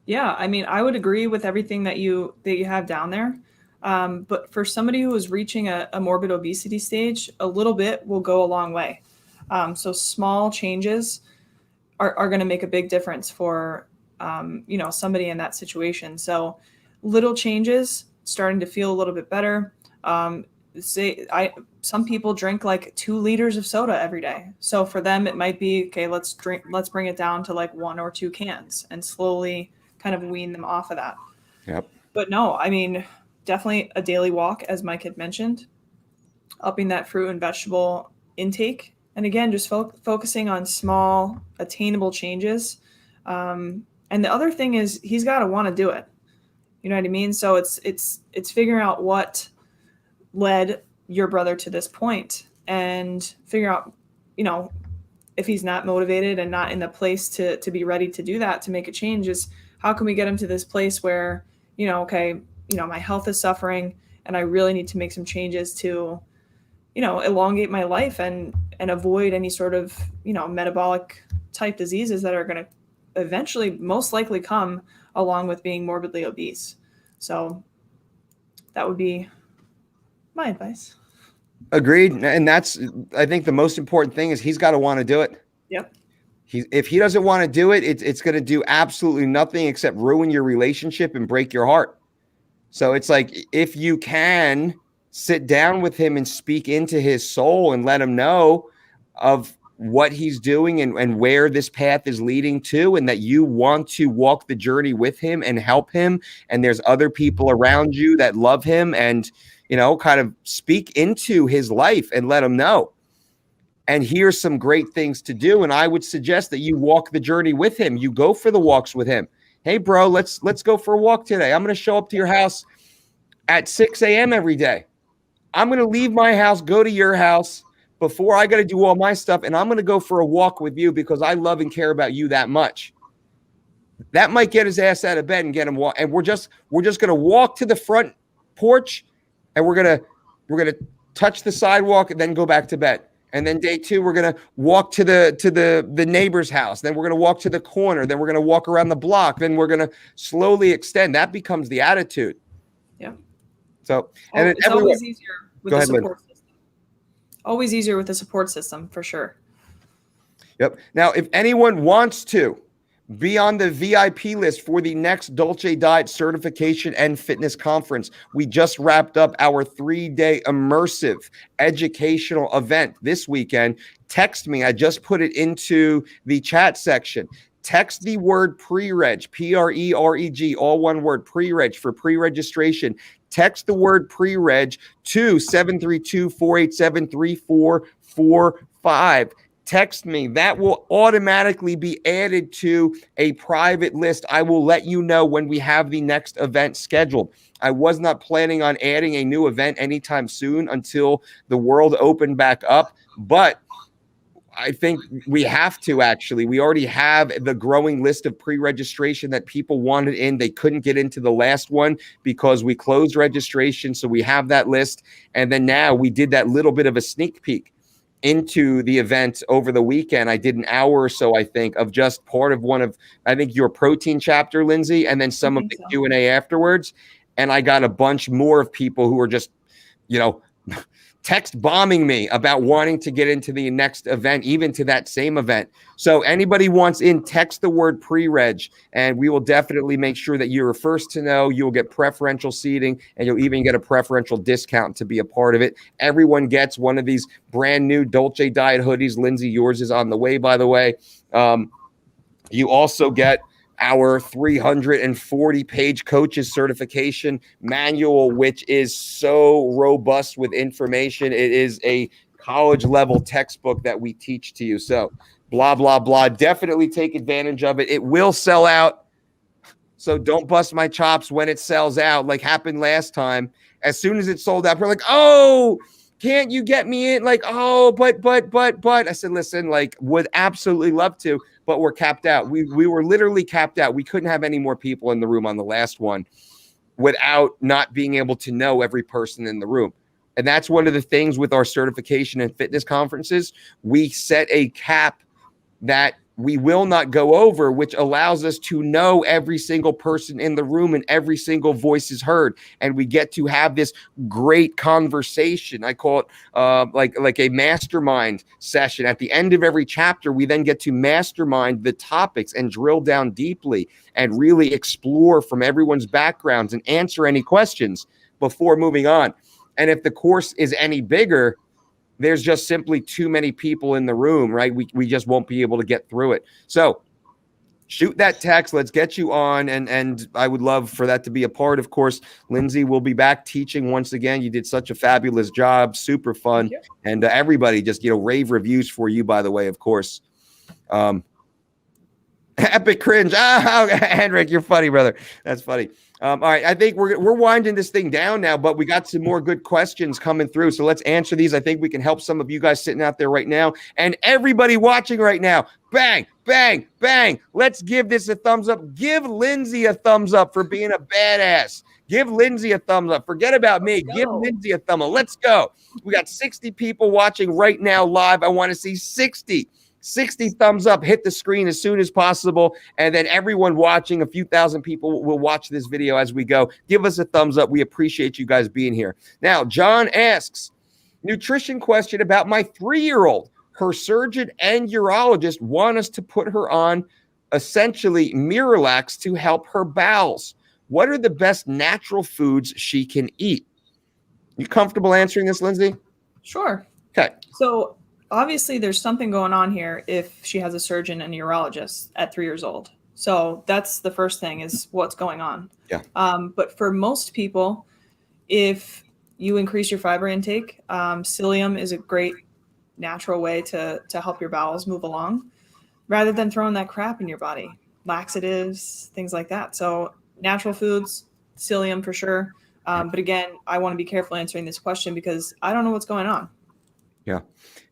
B: Yeah, I mean, I would agree with everything that you have down there. But for somebody who is reaching a morbid obesity stage, a little bit will go a long way. So small changes are going to make a big difference for somebody in that situation. So little changes, starting to feel a little bit better. Some people drink like 2 liters of soda every day. So for them, it might be, okay, let's bring it down to like 1 or 2 cans and slowly kind of wean them off of that.
A: Yep.
B: But no, I mean, definitely a daily walk, as Mike had mentioned, upping that fruit and vegetable intake. And again, just focusing on small, attainable changes. And the other thing is he's got to want to do it. You know what I mean? So it's figuring out what led your brother to this point and figure out, if he's not motivated and not in the place to be ready to do that, to make a change, is how can we get him to this place where, my health is suffering and I really need to make some changes to, elongate my life and avoid any sort of, metabolic type diseases that are going to eventually most likely come along with being morbidly obese. So that would be my advice.
A: Agreed. And that's, I think the most important thing is he's got to want to do it.
B: Yep.
A: If he doesn't want to do it, it's going to do absolutely nothing except ruin your relationship and break your heart. So it's like, if you can sit down with him and speak into his soul and let him know of what he's doing and where this path is leading to, and that you want to walk the journey with him and help him, and there's other people around you that love him, and kind of speak into his life and let him know. And here's some great things to do. And I would suggest that you walk the journey with him. You go for the walks with him. Hey, bro, let's go for a walk today. I'm going to show up to your house at 6 a.m. every day. I'm going to leave my house, go to your house before I got to do all my stuff, and I'm going to go for a walk with you because I love and care about you that much. That might get his ass out of bed and get him walk. And we're just going to walk to the front porch, and we're going to touch the sidewalk and then go back to bed. And then day 2, we're going to walk to the neighbor's house. Then we're going to walk to the corner. Then we're going to walk around the block. Then we're going to slowly extend. That becomes the attitude.
B: Yeah.
A: So,
B: and it's always easier with the support system. Always easier with the support system, for sure.
A: Yep. Now, if anyone wants to be on the VIP list for the next DOLCE Diet Certification and Fitness Conference, we just wrapped up our 3-day immersive educational event this weekend. Text me. I just put it into the chat section. Text the word pre-reg, P-R-E-R-E-G, all one word, pre-reg, for pre-registration. Text the word pre-reg to 732-487-3445. Text me. That will automatically be added to a private list. I will let you know when we have the next event scheduled. I was not planning on adding a new event anytime soon until the world opened back up, but I think we have to, actually. We already have the growing list of pre-registration that people wanted in. They couldn't get into the last one because we closed registration. So we have that list. And then now we did that little bit of a sneak peek into the event over the weekend. I did an hour or so, I think, of just part of one of, I think, your protein chapter, Lindsay, and then some of the Q&A afterwards. And I got a bunch more of people who are just, text bombing me about wanting to get into the next event, even to that same event. So anybody wants in, text the word pre-reg, and we will definitely make sure that you're first to know. You'll get preferential seating, and you'll even get a preferential discount to be a part of it. Everyone gets one of these brand new Dolce Diet hoodies. Lindsay, yours is on the way, by the way. You also get our 340-page coaches certification manual, which is so robust with information. It is a college-level textbook that we teach to you. So blah, blah, blah. Definitely take advantage of it. It will sell out, so don't bust my chops when it sells out, like happened last time. As soon as it sold out, we're like, oh, can't you get me in? Like, oh, but. I said, listen, like, would absolutely love to, but we're capped out. We were literally capped out. We couldn't have any more people in the room on the last one without not being able to know every person in the room. And that's one of the things with our certification and fitness conferences. We set a cap that we will not go over, which allows us to know every single person in the room and every single voice is heard. And we get to have this great conversation. I call it like a mastermind session. At the end of every chapter, we then get to mastermind the topics and drill down deeply and really explore from everyone's backgrounds and answer any questions before moving on. And if the course is any bigger, there's just simply too many people in the room, right? We just won't be able to get through it. So shoot that text. Let's get you on. And I would love for that to be a part. Of course, Lindsay will be back teaching once again. You did such a fabulous job. Super fun. And everybody just, rave reviews for you, by the way, of course. Epic cringe. Henrik, you're funny, brother. That's funny. All right, I think we're winding this thing down now, but we got some more good questions coming through. So let's answer these. I think we can help some of you guys sitting out there right now and everybody watching right now. Bang, bang, bang. Let's give this a thumbs up. Give Lindsay a thumbs up for being a badass. Give Lindsay a thumbs up. Forget about me. Give Lindsay a thumb up. Let's go. We got 60 people watching right now live. I want to see 60 thumbs up. Hit the screen as soon as possible. And then everyone watching, a few thousand people will watch this video as we go. Give us a thumbs up. We appreciate you guys being here. Now, John asks, nutrition question about my 3-year-old. Her surgeon and urologist want us to put her on essentially Miralax to help her bowels. What are the best natural foods she can eat? You comfortable answering this, Lindsay?
B: Sure.
A: Okay.
B: So obviously there's something going on here if she has a surgeon and a urologist at 3 years old. So that's the first thing, is what's going on.
A: Yeah.
B: But for most people, if you increase your fiber intake, psyllium is a great natural way to help your bowels move along rather than throwing that crap in your body, laxatives, things like that. So natural foods, psyllium for sure. But again, I want to be careful answering this question because I don't know what's going on.
A: Yeah,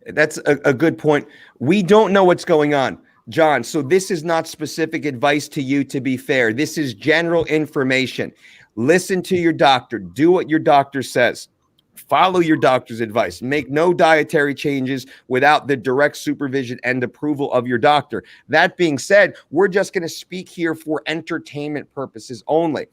A: that's a good point. We don't know what's going on, John. So this is not specific advice to you, to be fair. This is general information. Listen to your doctor. Do what your doctor says. Follow your doctor's advice. Make no dietary changes without the direct supervision and approval of your doctor. That being said, we're just going to speak here for entertainment purposes only.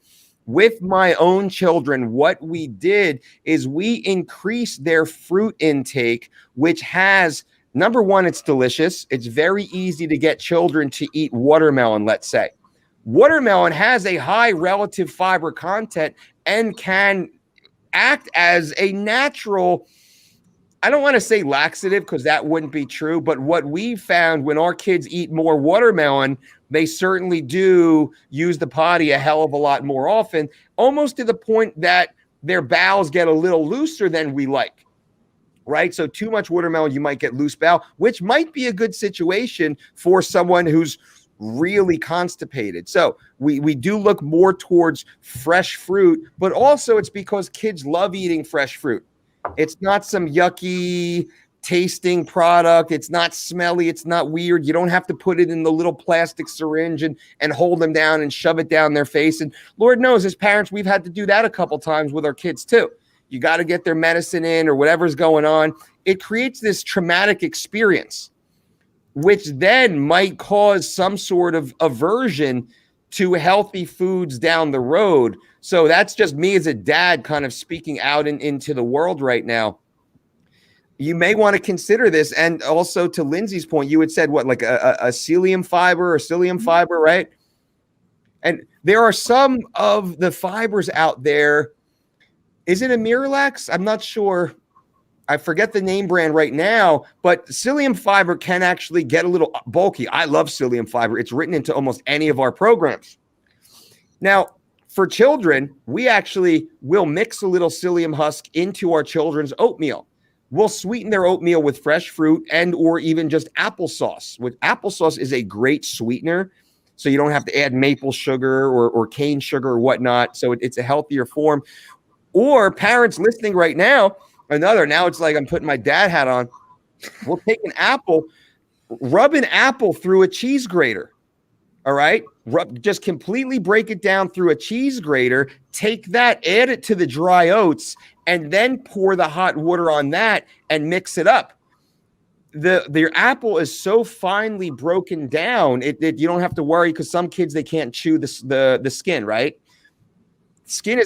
A: With my own children, what we did is we increased their fruit intake, which has, number one, it's delicious. It's very easy to get children to eat watermelon, let's say. Watermelon has a high relative fiber content and can act as a natural, I don't want to say laxative because that wouldn't be true, but what we found when our kids eat more watermelon, They certainly do use the potty a hell of a lot more often, almost to the point that their bowels get a little looser than we like, right? So too much watermelon, you might get loose bowel, which might be a good situation for someone who's really constipated. So we do look more towards fresh fruit, but also it's because kids love eating fresh fruit. It's not some yucky tasting product. It's not smelly. It's not weird. You don't have to put it in the little plastic syringe and hold them down and shove it down their face. And Lord knows, as parents, we've had to do that a couple times with our kids too. You got to get their medicine in or whatever's going on. It creates this traumatic experience, which then might cause some sort of aversion to healthy foods down the road. So that's just me as a dad kind of speaking out into the world right now. You may want to consider this. And also to Lindsay's point, you had said what, like a psyllium fiber or psyllium fiber, right? And there are some of the fibers out there. Is it a Miralax? I'm not sure. I forget the name brand right now, but psyllium fiber can actually get a little bulky. I love psyllium fiber. It's written into almost any of our programs. Now, for children, we actually will mix a little psyllium husk into our children's oatmeal. We'll sweeten their oatmeal with fresh fruit and or even just applesauce. With applesauce is a great sweetener, so you don't have to add maple sugar or cane sugar or whatnot. So it's a healthier form. Or parents listening right now, now it's like I'm putting my dad hat on. We'll take an apple, rub an apple through a cheese grater. All right. Just completely break it down through a cheese grater. Take that, add it to the dry oats, and then pour the hot water on that and mix it up. The apple is so finely broken down, you don't have to worry, because some kids, they can't chew the skin, right? Skin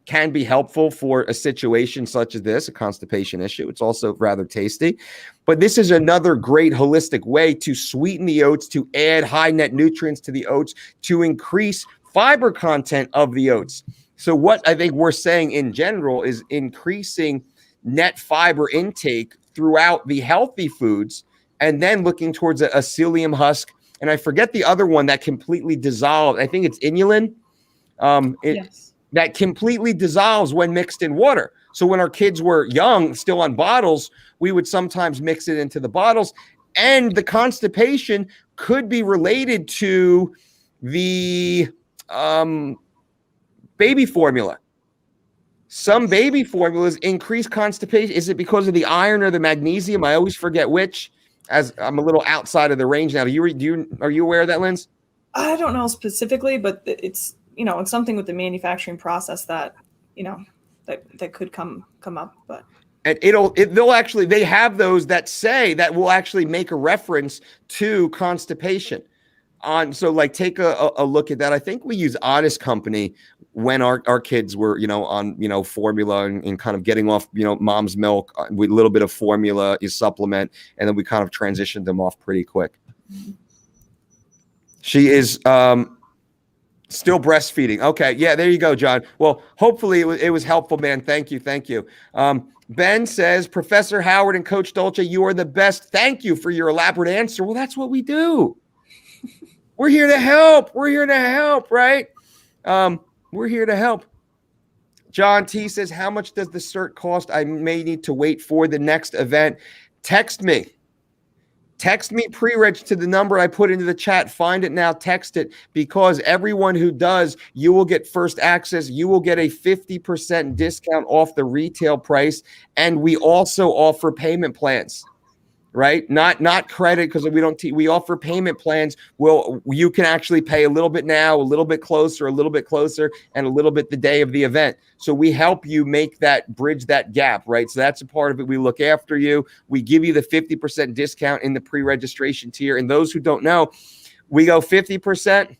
A: can be helpful for a situation such as this, a constipation issue. It's also rather tasty. But this is another great holistic way to sweeten the oats, to add high net nutrients to the oats, to increase fiber content of the oats. So what I think we're saying in general is increasing net fiber intake throughout the healthy foods, and then looking towards a psyllium husk. And I forget the other one that completely dissolved. I think it's inulin. Yes. That completely dissolves when mixed in water. So when our kids were young, still on bottles, we would sometimes mix it into the bottles. And the constipation could be related to the baby formula. Some baby formulas increase constipation. Is it because of the iron or the magnesium? I always forget which, as I'm a little outside of the range now. Are you aware of that, Linz?
B: I don't know specifically, but it's something with the manufacturing process that that could come up. But
A: and they have those that say that will actually make a reference to constipation. So like take a look at that. I think we use Honest Company when our kids were on formula and kind of getting off mom's milk with a little bit of formula is supplement, and then we kind of transitioned them off pretty quick. She is still breastfeeding. Okay. Yeah, there you go, John. Well, hopefully it was helpful, man. Thank you. Ben says, Professor Howard and Coach Dolce, you are the best. Thank you for your elaborate answer. Well, that's what we do. We're here to help. Right? We're here to help. John T says, how much does the cert cost? I may need to wait for the next event. Text me pre-reg to the number I put into the chat. Find it now, text it, because everyone who does, you will get first access. You will get a 50% discount off the retail price. And we also offer payment plans, right? Not credit, because we offer payment plans. You can actually pay a little bit now, a little bit closer, and a little bit the day of the event. So we help you bridge that gap, right? So that's a part of it. We look after you. We give you the 50% discount in the pre-registration tier. And those who don't know, we go 50%,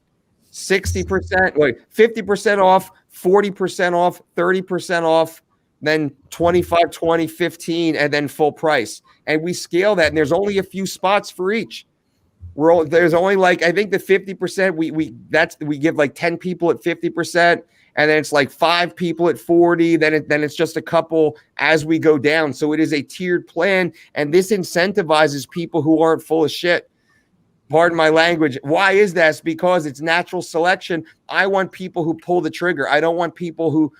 A: 60%, 50% off, 40% off, 30% off, then 25, 20, 15, and then full price. And we scale that, and there's only a few spots for each. There's only I think the 50%, we give like 10 people at 50%, and then it's like 5 people at 40, then it's just a couple as we go down. So it is a tiered plan, and this incentivizes people who aren't full of shit. Pardon my language. Why is that? It's because it's natural selection. I want people who pull the trigger. I don't want people who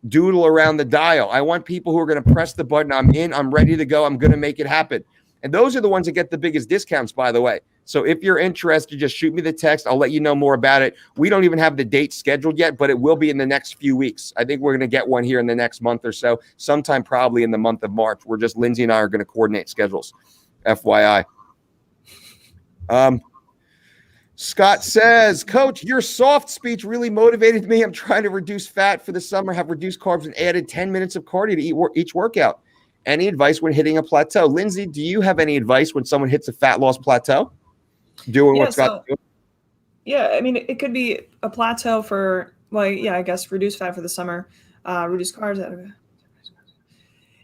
A: doodle around the dial. I want people who are going to press the button. I'm in. I'm ready to go. I'm going to make it happen. And those are the ones that get the biggest discounts, by the way. So if you're interested, just shoot me the text. I'll let you know more about it. We don't even have the date scheduled yet, but it will be in the next few weeks. I think we're going to get one here in the next month or so, sometime probably in the month of March. Lindsay and I are going to coordinate schedules. FYI. Scott says, Coach, your soft speech really motivated me. I'm trying to reduce fat for the summer, have reduced carbs, and added 10 minutes of cardio to each workout. Any advice when hitting a plateau? Lindsay, do you have any advice when someone hits a fat loss plateau? Doing what Scott doing?
B: Yeah, I mean, it could be a plateau for, I guess reduce fat for the summer, reduce carbs.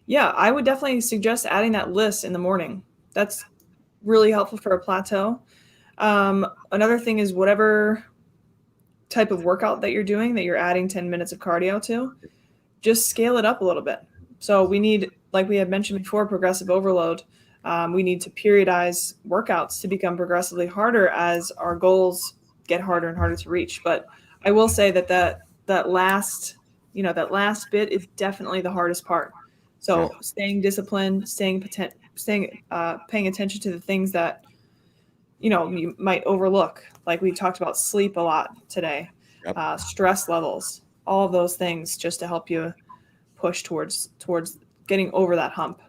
B: Yeah, I would definitely suggest adding that LISS in the morning. That's really helpful for a plateau. Another thing is whatever type of workout that you're doing that you're adding 10 minutes of cardio to, just scale it up a little bit. So we need, like we had mentioned before, progressive overload. We need to periodize workouts to become progressively harder as our goals get harder and harder to reach. But I will say that last bit is definitely the hardest part. So staying disciplined, paying attention to the things that, you might overlook. Like we talked about sleep a lot today, stress levels, all of those things just to help you push towards getting over that hump.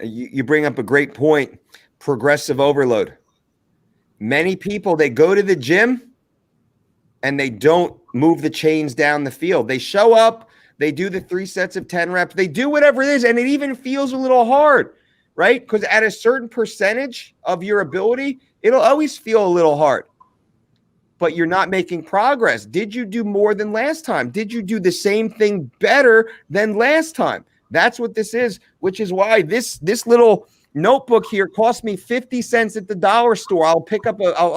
A: You bring up a great point. Progressive overload. Many people, they go to the gym and they don't move the chains down the field. They show up, they do the 3 sets of 10 reps, they do whatever it is, and it even feels a little hard, right? Because at a certain percentage of your ability, it'll always feel a little hard. But you're not making progress. Did you do more than last time? Did you do the same thing better than last time? That's what this is, which is why this little notebook here cost me 50 cents at the dollar store. I'll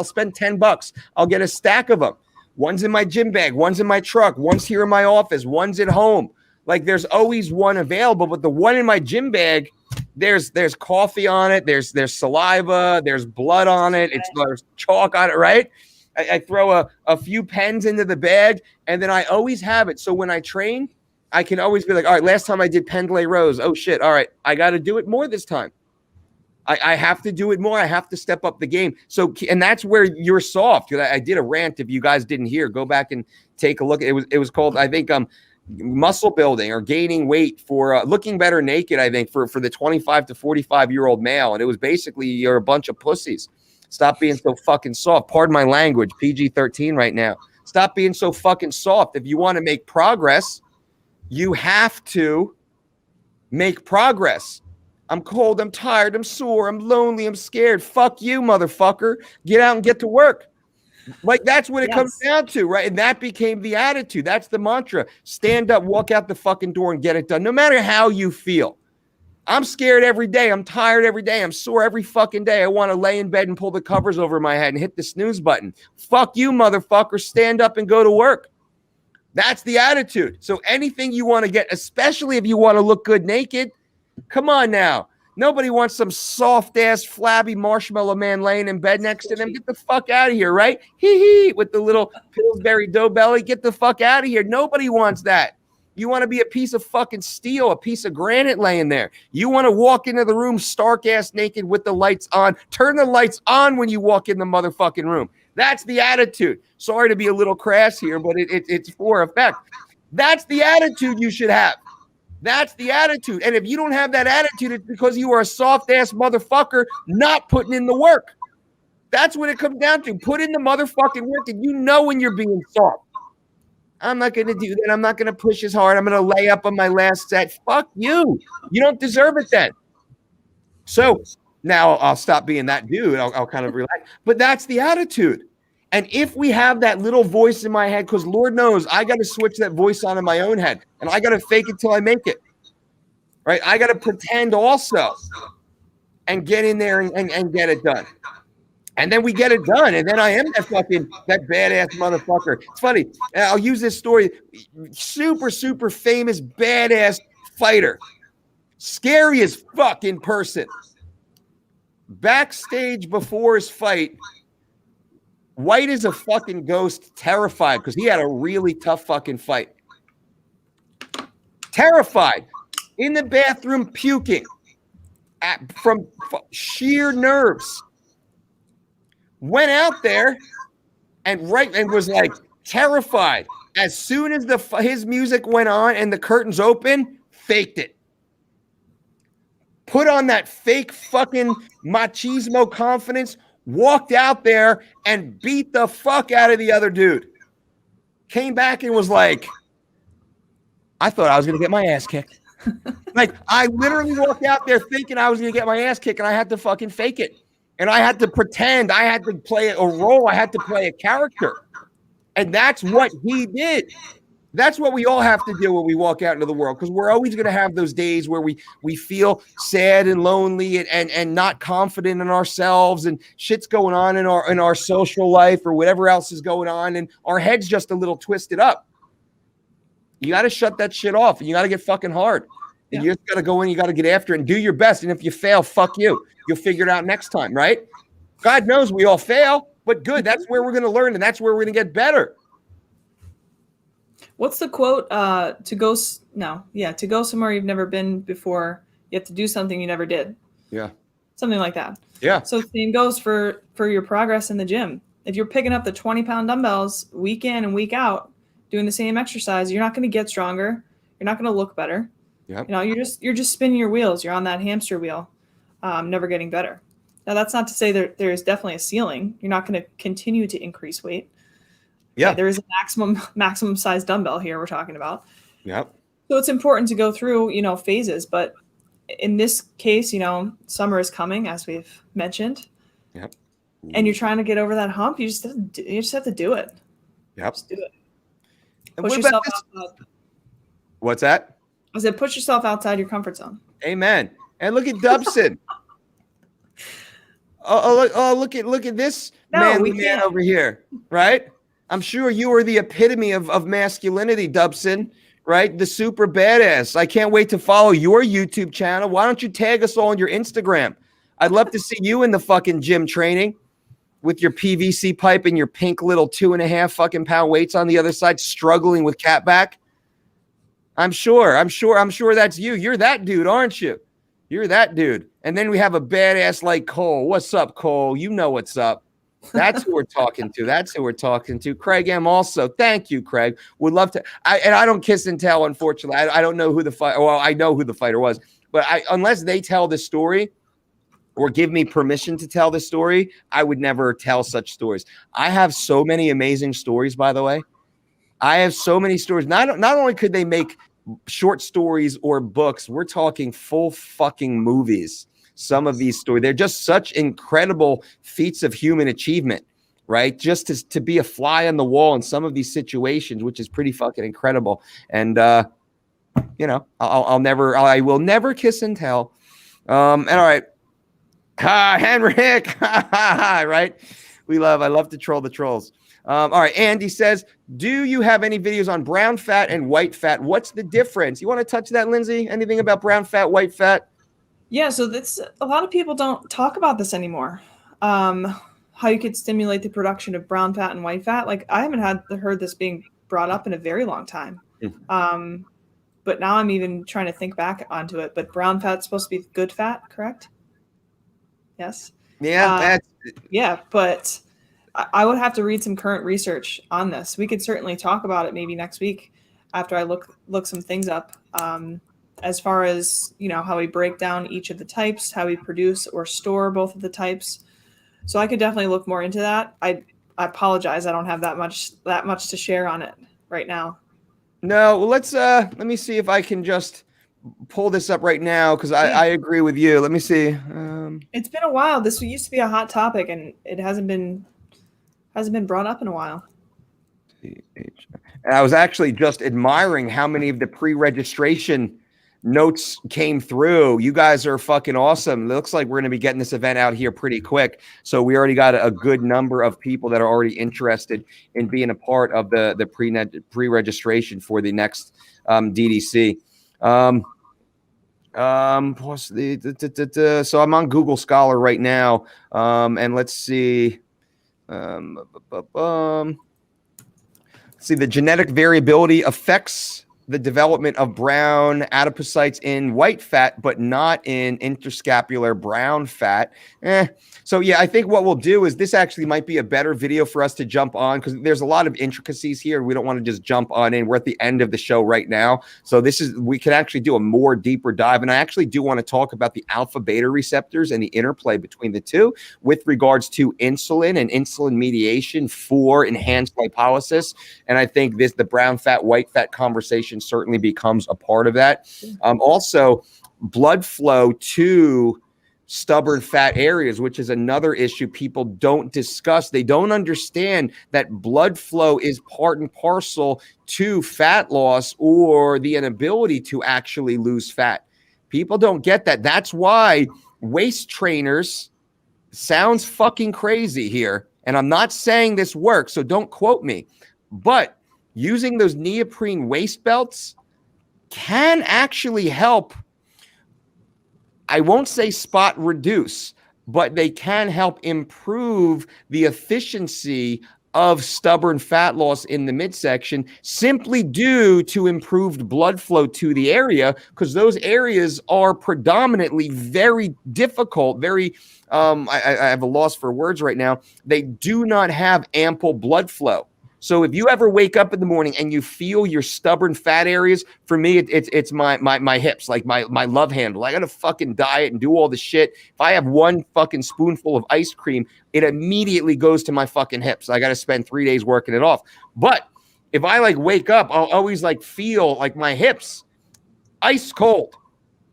A: spend $10. I'll get a stack of them. One's in my gym bag, one's in my truck, one's here in my office, one's at home. Like there's always one available, but the one in my gym bag, there's coffee on it, there's saliva, there's blood on it, there's chalk on it, right? I throw a few pens into the bag, and then I always have it. So when I train, I can always be like, all right, last time I did pendlay rows. Oh, shit. All right, I got to do it more this time. I have to do it more. I have to step up the game. So, and that's where you're soft. I did a rant. If you guys didn't hear, go back and take a look. It was called, I think, muscle building or gaining weight for looking better naked, I think, for the 25 to 45-year-old male. And it was basically you're a bunch of pussies. Stop being so fucking soft. Pardon my language, PG-13 right now. Stop being so fucking soft. If you want to make progress, you have to make progress. I'm cold, I'm tired, I'm sore, I'm lonely, I'm scared. Fuck you, motherfucker. Get out and get to work. Like, that's what it comes down to, right? And that became the attitude. That's the mantra. Stand up, walk out the fucking door and get it done, no matter how you feel. I'm scared every day. I'm tired every day. I'm sore every fucking day. I want to lay in bed and pull the covers over my head and hit the snooze button. Fuck you, motherfucker. Stand up and go to work. That's the attitude. So anything you want to get, especially if you want to look good naked, come on now. Nobody wants some soft-ass, flabby marshmallow man laying in bed next to them. Get the fuck out of here, right? Hee-hee, with the little Pillsbury dough belly. Get the fuck out of here. Nobody wants that. You want to be a piece of fucking steel, a piece of granite laying there. You want to walk into the room stark-ass naked with the lights on. Turn the lights on when you walk in the motherfucking room. That's the attitude. Sorry to be a little crass here, but it's for effect. That's the attitude you should have. That's the attitude. And if you don't have that attitude, it's because you are a soft-ass motherfucker not putting in the work. That's what it comes down to. Put in the motherfucking work, and you know when you're being soft. I'm not going to do that. I'm not going to push as hard. I'm going to lay up on my last set. Fuck you. You don't deserve it then. So now I'll stop being that dude. I'll kind of relax. But that's the attitude. And if we have that little voice in my head, because Lord knows I got to switch that voice on in my own head, and I got to fake it till I make it, right? I got to pretend also and get in there and get it done. And then we get it done, and then I am that badass motherfucker. It's funny. I'll use this story. Super, super famous badass fighter. Scary as fuck in person. backstage before his fight, white as a fucking ghost, terrified because he had a really tough fucking fight. Terrified, in the bathroom puking from sheer nerves. Went out there and was like terrified. As soon as his music went on and the curtains open, faked it. Put on that fake fucking machismo confidence, walked out there and beat the fuck out of the other dude. Came back and was like, I thought I was going to get my ass kicked. Like, I literally walked out there thinking I was going to get my ass kicked, and I had to fucking fake it. And I had to pretend. I had to play a role. I had to play a character. And that's what he did. That's what we all have to do when we walk out into the world, because we're always going to have those days where we feel sad and lonely and not confident in ourselves, and shit's going on in our social life or whatever else is going on, and our head's just a little twisted up. You got to shut that shit off, and you got to get fucking hard. And you just got to go in, you got to get after it and do your best. And if you fail, fuck you. You'll figure it out next time, right? God knows we all fail, but good. That's where we're going to learn, and that's where we're going to get better.
B: What's the quote? To go somewhere you've never been before, you have to do something you never did.
A: Yeah.
B: Something like that.
A: Yeah.
B: So the same goes for your progress in the gym. If you're picking up the 20-pound dumbbells week in and week out, doing the same exercise, you're not going to get stronger. You're not going to look better.
A: Yep.
B: You know, you're just spinning your wheels. You're on that hamster wheel, never getting better. Now, that's not to say there is definitely a ceiling. You're not going to continue to increase weight.
A: Yeah.
B: Okay, there is a maximum size dumbbell here we're talking about.
A: Yep.
B: So it's important to go through, phases. But in this case, summer is coming, as we've mentioned.
A: Yep.
B: And you're trying to get over that hump. You just have to do it.
A: Yep.
B: Just do it.
A: And
B: Push yourself outside.
A: What's that?
B: I said, push yourself outside your comfort zone.
A: Amen. And look at Dubson. Look at this manly man over here, right? I'm sure you are the epitome of masculinity, Dubson, right? The super badass. I can't wait to follow your YouTube channel. Why don't you tag us all on your Instagram? I'd love to see you in the fucking gym training with your PVC pipe and your pink little 2.5 fucking pound weights on the other side, struggling with cat back. I'm sure that's you. You're that dude, aren't you? You're that dude. And then we have a badass like Cole. What's up, Cole? You know what's up. That's who we're talking to. Craig M. also. Thank you, Craig. Would love to. I don't kiss and tell, unfortunately. I don't know who the fighter. Well, I know who the fighter was, but unless they tell the story or give me permission to tell the story, I would never tell such stories. I have so many amazing stories, by the way. I have so many stories. Not only could they make short stories or books, we're talking full fucking movies. Some of these stories, they're just such incredible feats of human achievement, right? Just to be a fly on the wall in some of these situations, which is pretty fucking incredible. And, I will never kiss and tell. And all right. Henrik, right? I love to troll the trolls. All right. Andy says, do you have any videos on brown fat and white fat? What's the difference? You want to touch that, Lindsay? Anything about brown fat, white fat?
B: Yeah. So a lot of people don't talk about this anymore. How you could stimulate the production of brown fat and white fat. Like, I haven't heard this being brought up in a very long time. But now I'm even trying to think back onto it. But brown fat's supposed to be good fat, correct? Yes.
A: Yeah.
B: Yeah. But I would have to read some current research on this. We could certainly talk about it maybe next week after I look some things up. As far as, how we break down each of the types, how we produce or store both of the types. So I could definitely look more into that. I apologize. I don't have that much to share on it right now.
A: No, well, let me see if I can just pull this up right now, because I agree with you. Let me see.
B: It's been a while. This used to be a hot topic, and it hasn't been brought up in a while.
A: I was actually just admiring how many of the pre-registration notes came through. You guys are fucking awesome. It looks like we're going to be getting this event out here pretty quick. So we already got a good number of people that are already interested in being a part of the pre-registration for the next DDC. Plus so I'm on Google Scholar right now. And let's see. See, the genetic variability affects the development of brown adipocytes in white fat, but not in interscapular brown fat. So yeah, I think what we'll do is this actually might be a better video for us to jump on because there's a lot of intricacies here. We don't want to just jump on in. We're at the end of the show right now. So we can actually do a more deeper dive. And I actually do want to talk about the alpha beta receptors and the interplay between the two with regards to insulin and insulin mediation for enhanced lipolysis. And I think the brown fat, white fat conversation certainly becomes a part of that. Also, blood flow to stubborn fat areas, which is another issue people don't discuss. They don't understand that blood flow is part and parcel to fat loss or the inability to actually lose fat. People don't get that. That's why waist trainers sounds fucking crazy here. And I'm not saying this works, so don't quote me. But using those neoprene waist belts can actually help. I won't say spot reduce, but they can help improve the efficiency of stubborn fat loss in the midsection simply due to improved blood flow to the area, because those areas are predominantly very difficult, very, I have a loss for words right now. They do not have ample blood flow. So if you ever wake up in the morning and you feel your stubborn fat areas, for me, it's my hips, like my love handle. I got to fucking diet and do all the shit. If I have one fucking spoonful of ice cream, it immediately goes to my fucking hips. I got to spend 3 days working it off. But if I like wake up, I'll always like feel like my hips ice cold.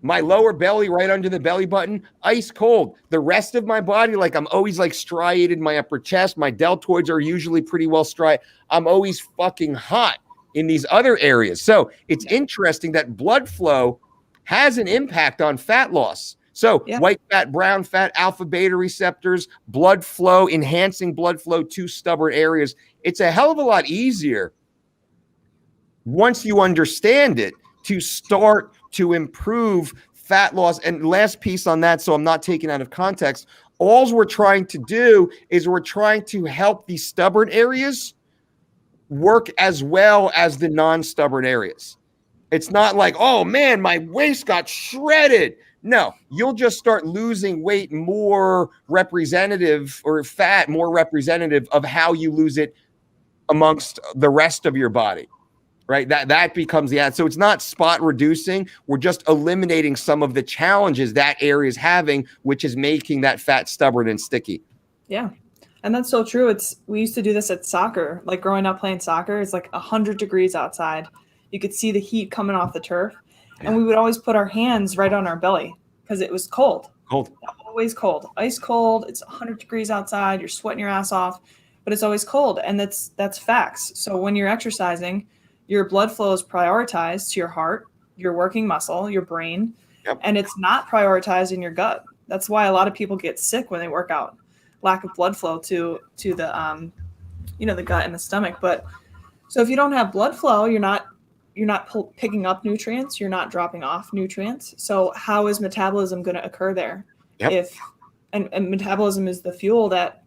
A: My lower belly right under the belly button, ice cold. The rest of my body, like I'm always like striated. My upper chest, my deltoids are usually pretty well striated. I'm always fucking hot in these other areas. So it's interesting that blood flow has an impact on fat loss. So white fat, brown fat, alpha beta receptors, blood flow, enhancing blood flow to stubborn areas. It's a hell of a lot easier once you understand it to start to improve fat loss. And last piece on that, so I'm not taken out of context, all we're trying to do is we're trying to help these stubborn areas work as well as the non-stubborn areas. It's not like, oh man, my waist got shredded. No, you'll just start losing weight more representative, or fat more representative of how you lose it amongst the rest of your body. Right, that becomes the ad. So it's not spot reducing. We're just eliminating some of the challenges that area is having, which is making that fat stubborn and sticky.
B: Yeah, and that's so true. We used to do this at soccer. Like growing up playing soccer, it's like 100 degrees outside. You could see the heat coming off the turf, and we would always put our hands right on our belly because it was cold. Always cold, ice cold. It's 100 degrees outside. You're sweating your ass off, but it's always cold, and that's facts. So when you're exercising, your blood flow is prioritized to your heart, your working muscle, your brain, and it's not prioritized in your gut. That's why a lot of people get sick when they work out. Lack of blood flow to the the gut and the stomach. But so if you don't have blood flow, you're not picking up nutrients, you're not dropping off nutrients. So how is metabolism going to occur there? And metabolism is the fuel that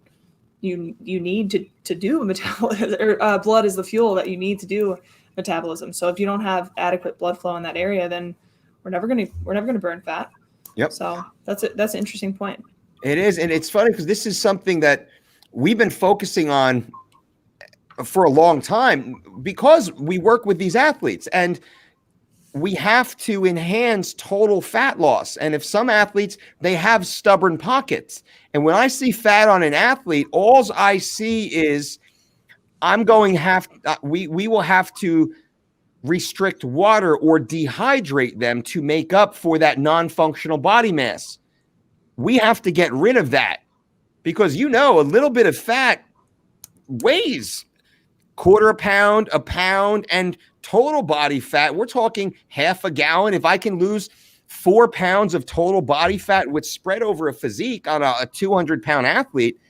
B: you need to do metabolism, or blood is the fuel that you need to do metabolism. So if you don't have adequate blood flow in that area, then we're never going to burn fat. So that's an interesting point.
A: It is. And it's funny because this is something that we've been focusing on for a long time because we work with these athletes and we have to enhance total fat loss. And if some athletes, they have stubborn pockets. And when I see fat on an athlete, all I see is we will have to restrict water or dehydrate them to make up for that non-functional body mass. We have to get rid of that because, a little bit of fat weighs quarter pound, a pound, and total body fat, we're talking half a gallon. If I can lose 4 pounds of total body fat with spread over a physique on a 200-pound athlete,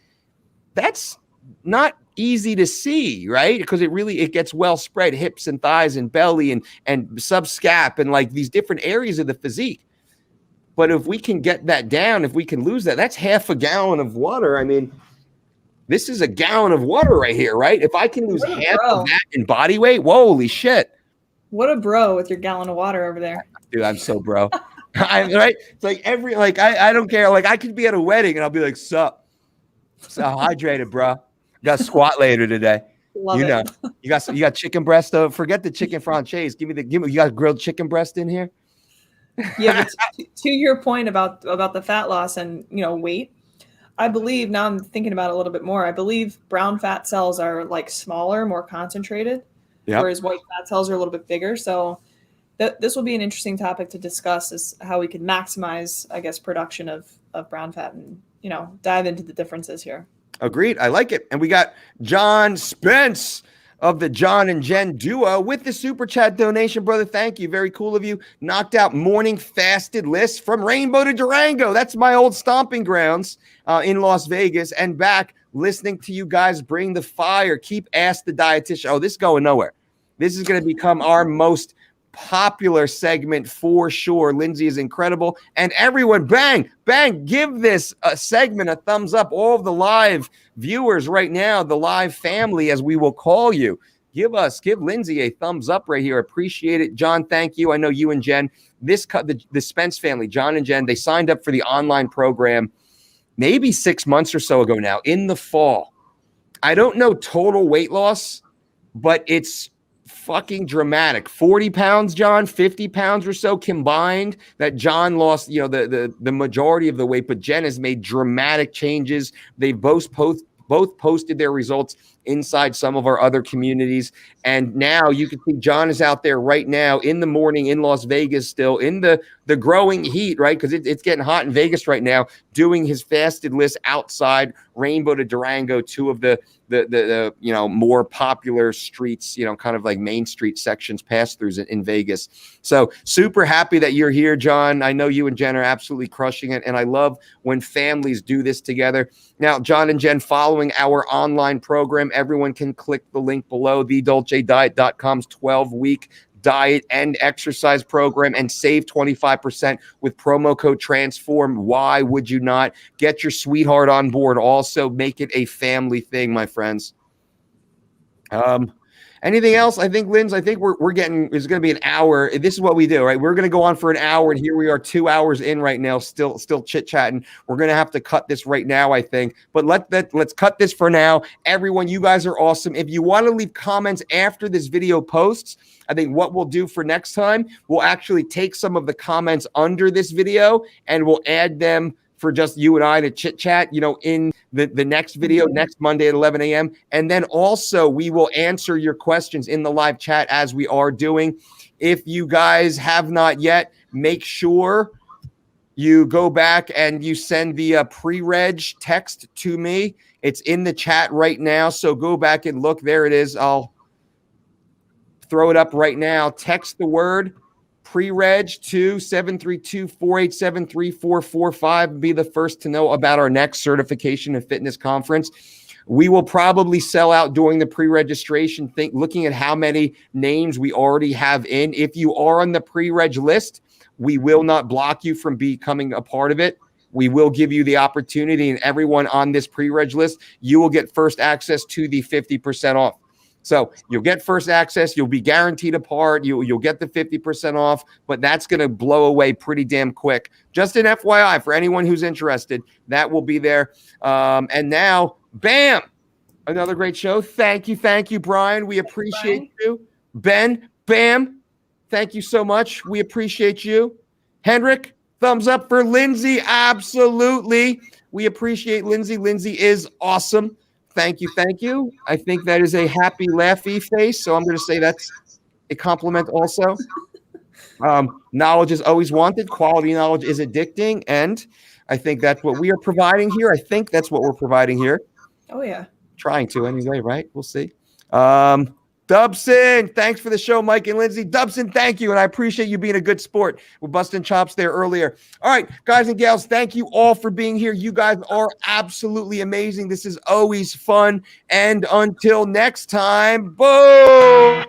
A: that's not easy to see, right? Because it gets well spread, hips and thighs and belly and subscap and like these different areas of the physique. But if we can get that down, if we can lose that, that's half a gallon of water. I mean, this is a gallon of water right here, right? If I can lose half of that in body weight, holy shit.
B: What a bro with your gallon of water over there.
A: Dude, I'm so bro. Right? It's like I don't care. Like I could be at a wedding and I'll be like, sup? So hydrated, bro. Got a squat later today.
B: Love
A: you
B: it.
A: know, you got chicken breast though. Forget the chicken franchise. Give me you got grilled chicken breast in here.
B: Yeah, but to your point about the fat loss and weight, I believe, now I'm thinking about it a little bit more, I believe brown fat cells are like smaller, more concentrated, whereas white fat cells are a little bit bigger. So this will be an interesting topic to discuss, is how we can maximize, I guess, production of brown fat and dive into the differences here.
A: Agreed. I like it. And we got John Spence of the John and Jen duo with the super chat donation, brother. Thank you. Very cool of you. Knocked out morning fasted LISS from Rainbow to Durango. That's my old stomping grounds in Las Vegas, and back listening to you guys bring the fire. Keep Ask the Dietitian. Oh, this is going nowhere. This is going to become our most popular segment for sure. Lindsay is incredible. And everyone, bang, give this segment a thumbs up. All of the live viewers right now, the live family, as we will call you, give Lindsay a thumbs up right here. Appreciate it. John, thank you. I know you and Jen, the Spence family, John and Jen, they signed up for the online program maybe 6 months or so ago now, in the fall. I don't know total weight loss, but it's fucking dramatic. 40 pounds, John, 50 pounds or so combined that John lost, the majority of the weight, but Jen has made dramatic changes. They both posted their results inside some of our other communities. And now you can see John is out there right now in the morning in Las Vegas, still in the growing heat, right? Because it's getting hot in Vegas right now, doing his fasted LISS outside Rainbow to Durango, two of the more popular streets, kind of like main street sections, pass-throughs in Vegas. So super happy that you're here, John. I know you and Jen are absolutely crushing it, and I love when families do this together. Now, John and Jen, following our online program, everyone can click the link below, thedolcediet.com's 12-week diet and exercise program, and save 25% with promo code TRANSFORM. Why would you not? Get your sweetheart on board. Also, make it a family thing, my friends. Anything else? I think, Linz, we're getting, it's going to be an hour. This is what we do, right? We're going to go on for an hour, and here we are 2 hours in right now, still chit-chatting. We're going to have to cut this right now, I think. But let's cut this for now. Everyone, you guys are awesome. If you want to leave comments after this video posts, I think what we'll do for next time, we'll actually take some of the comments under this video, and we'll add them for just you and I to chit chat, in the next video, next Monday at 11 a.m. And then also we will answer your questions in the live chat as we are doing. If you guys have not yet, make sure you go back and you send the pre-reg text to me. It's in the chat right now. So go back and look. There it is. I'll throw it up right now. Text the word pre-reg to 732-487-3445. Be the first to know about our next certification and fitness conference. We will probably sell out during the pre-registration. Looking at how many names we already have in. If you are on the pre-reg list, we will not block you from becoming a part of it. We will give you the opportunity, and everyone on this pre-reg list, you will get first access to the 50% off. So you'll get first access. You'll be guaranteed a part. You'll get the 50% off, but that's going to blow away pretty damn quick. Just an FYI for anyone who's interested, that will be there. And now, bam, another great show. Thank you, Brian. We appreciate you. Ben, bam, thank you so much. We appreciate you. Henrik, thumbs up for Lindsay. Absolutely. We appreciate Lindsay. Lindsay is awesome. Thank you. I think that is a happy, laughy face. So I'm going to say that's a compliment also. Knowledge is always wanted. Quality knowledge is addicting. And I think that's what we are providing here.
B: Oh, yeah.
A: Trying to anyway, right? We'll see. Dubson, thanks for the show, Mike and Lindsay. Dubson, thank you, and I appreciate you being a good sport. We're busting chops there earlier. All right, guys and gals, thank you all for being here. You guys are absolutely amazing. This is always fun. And until next time, boom!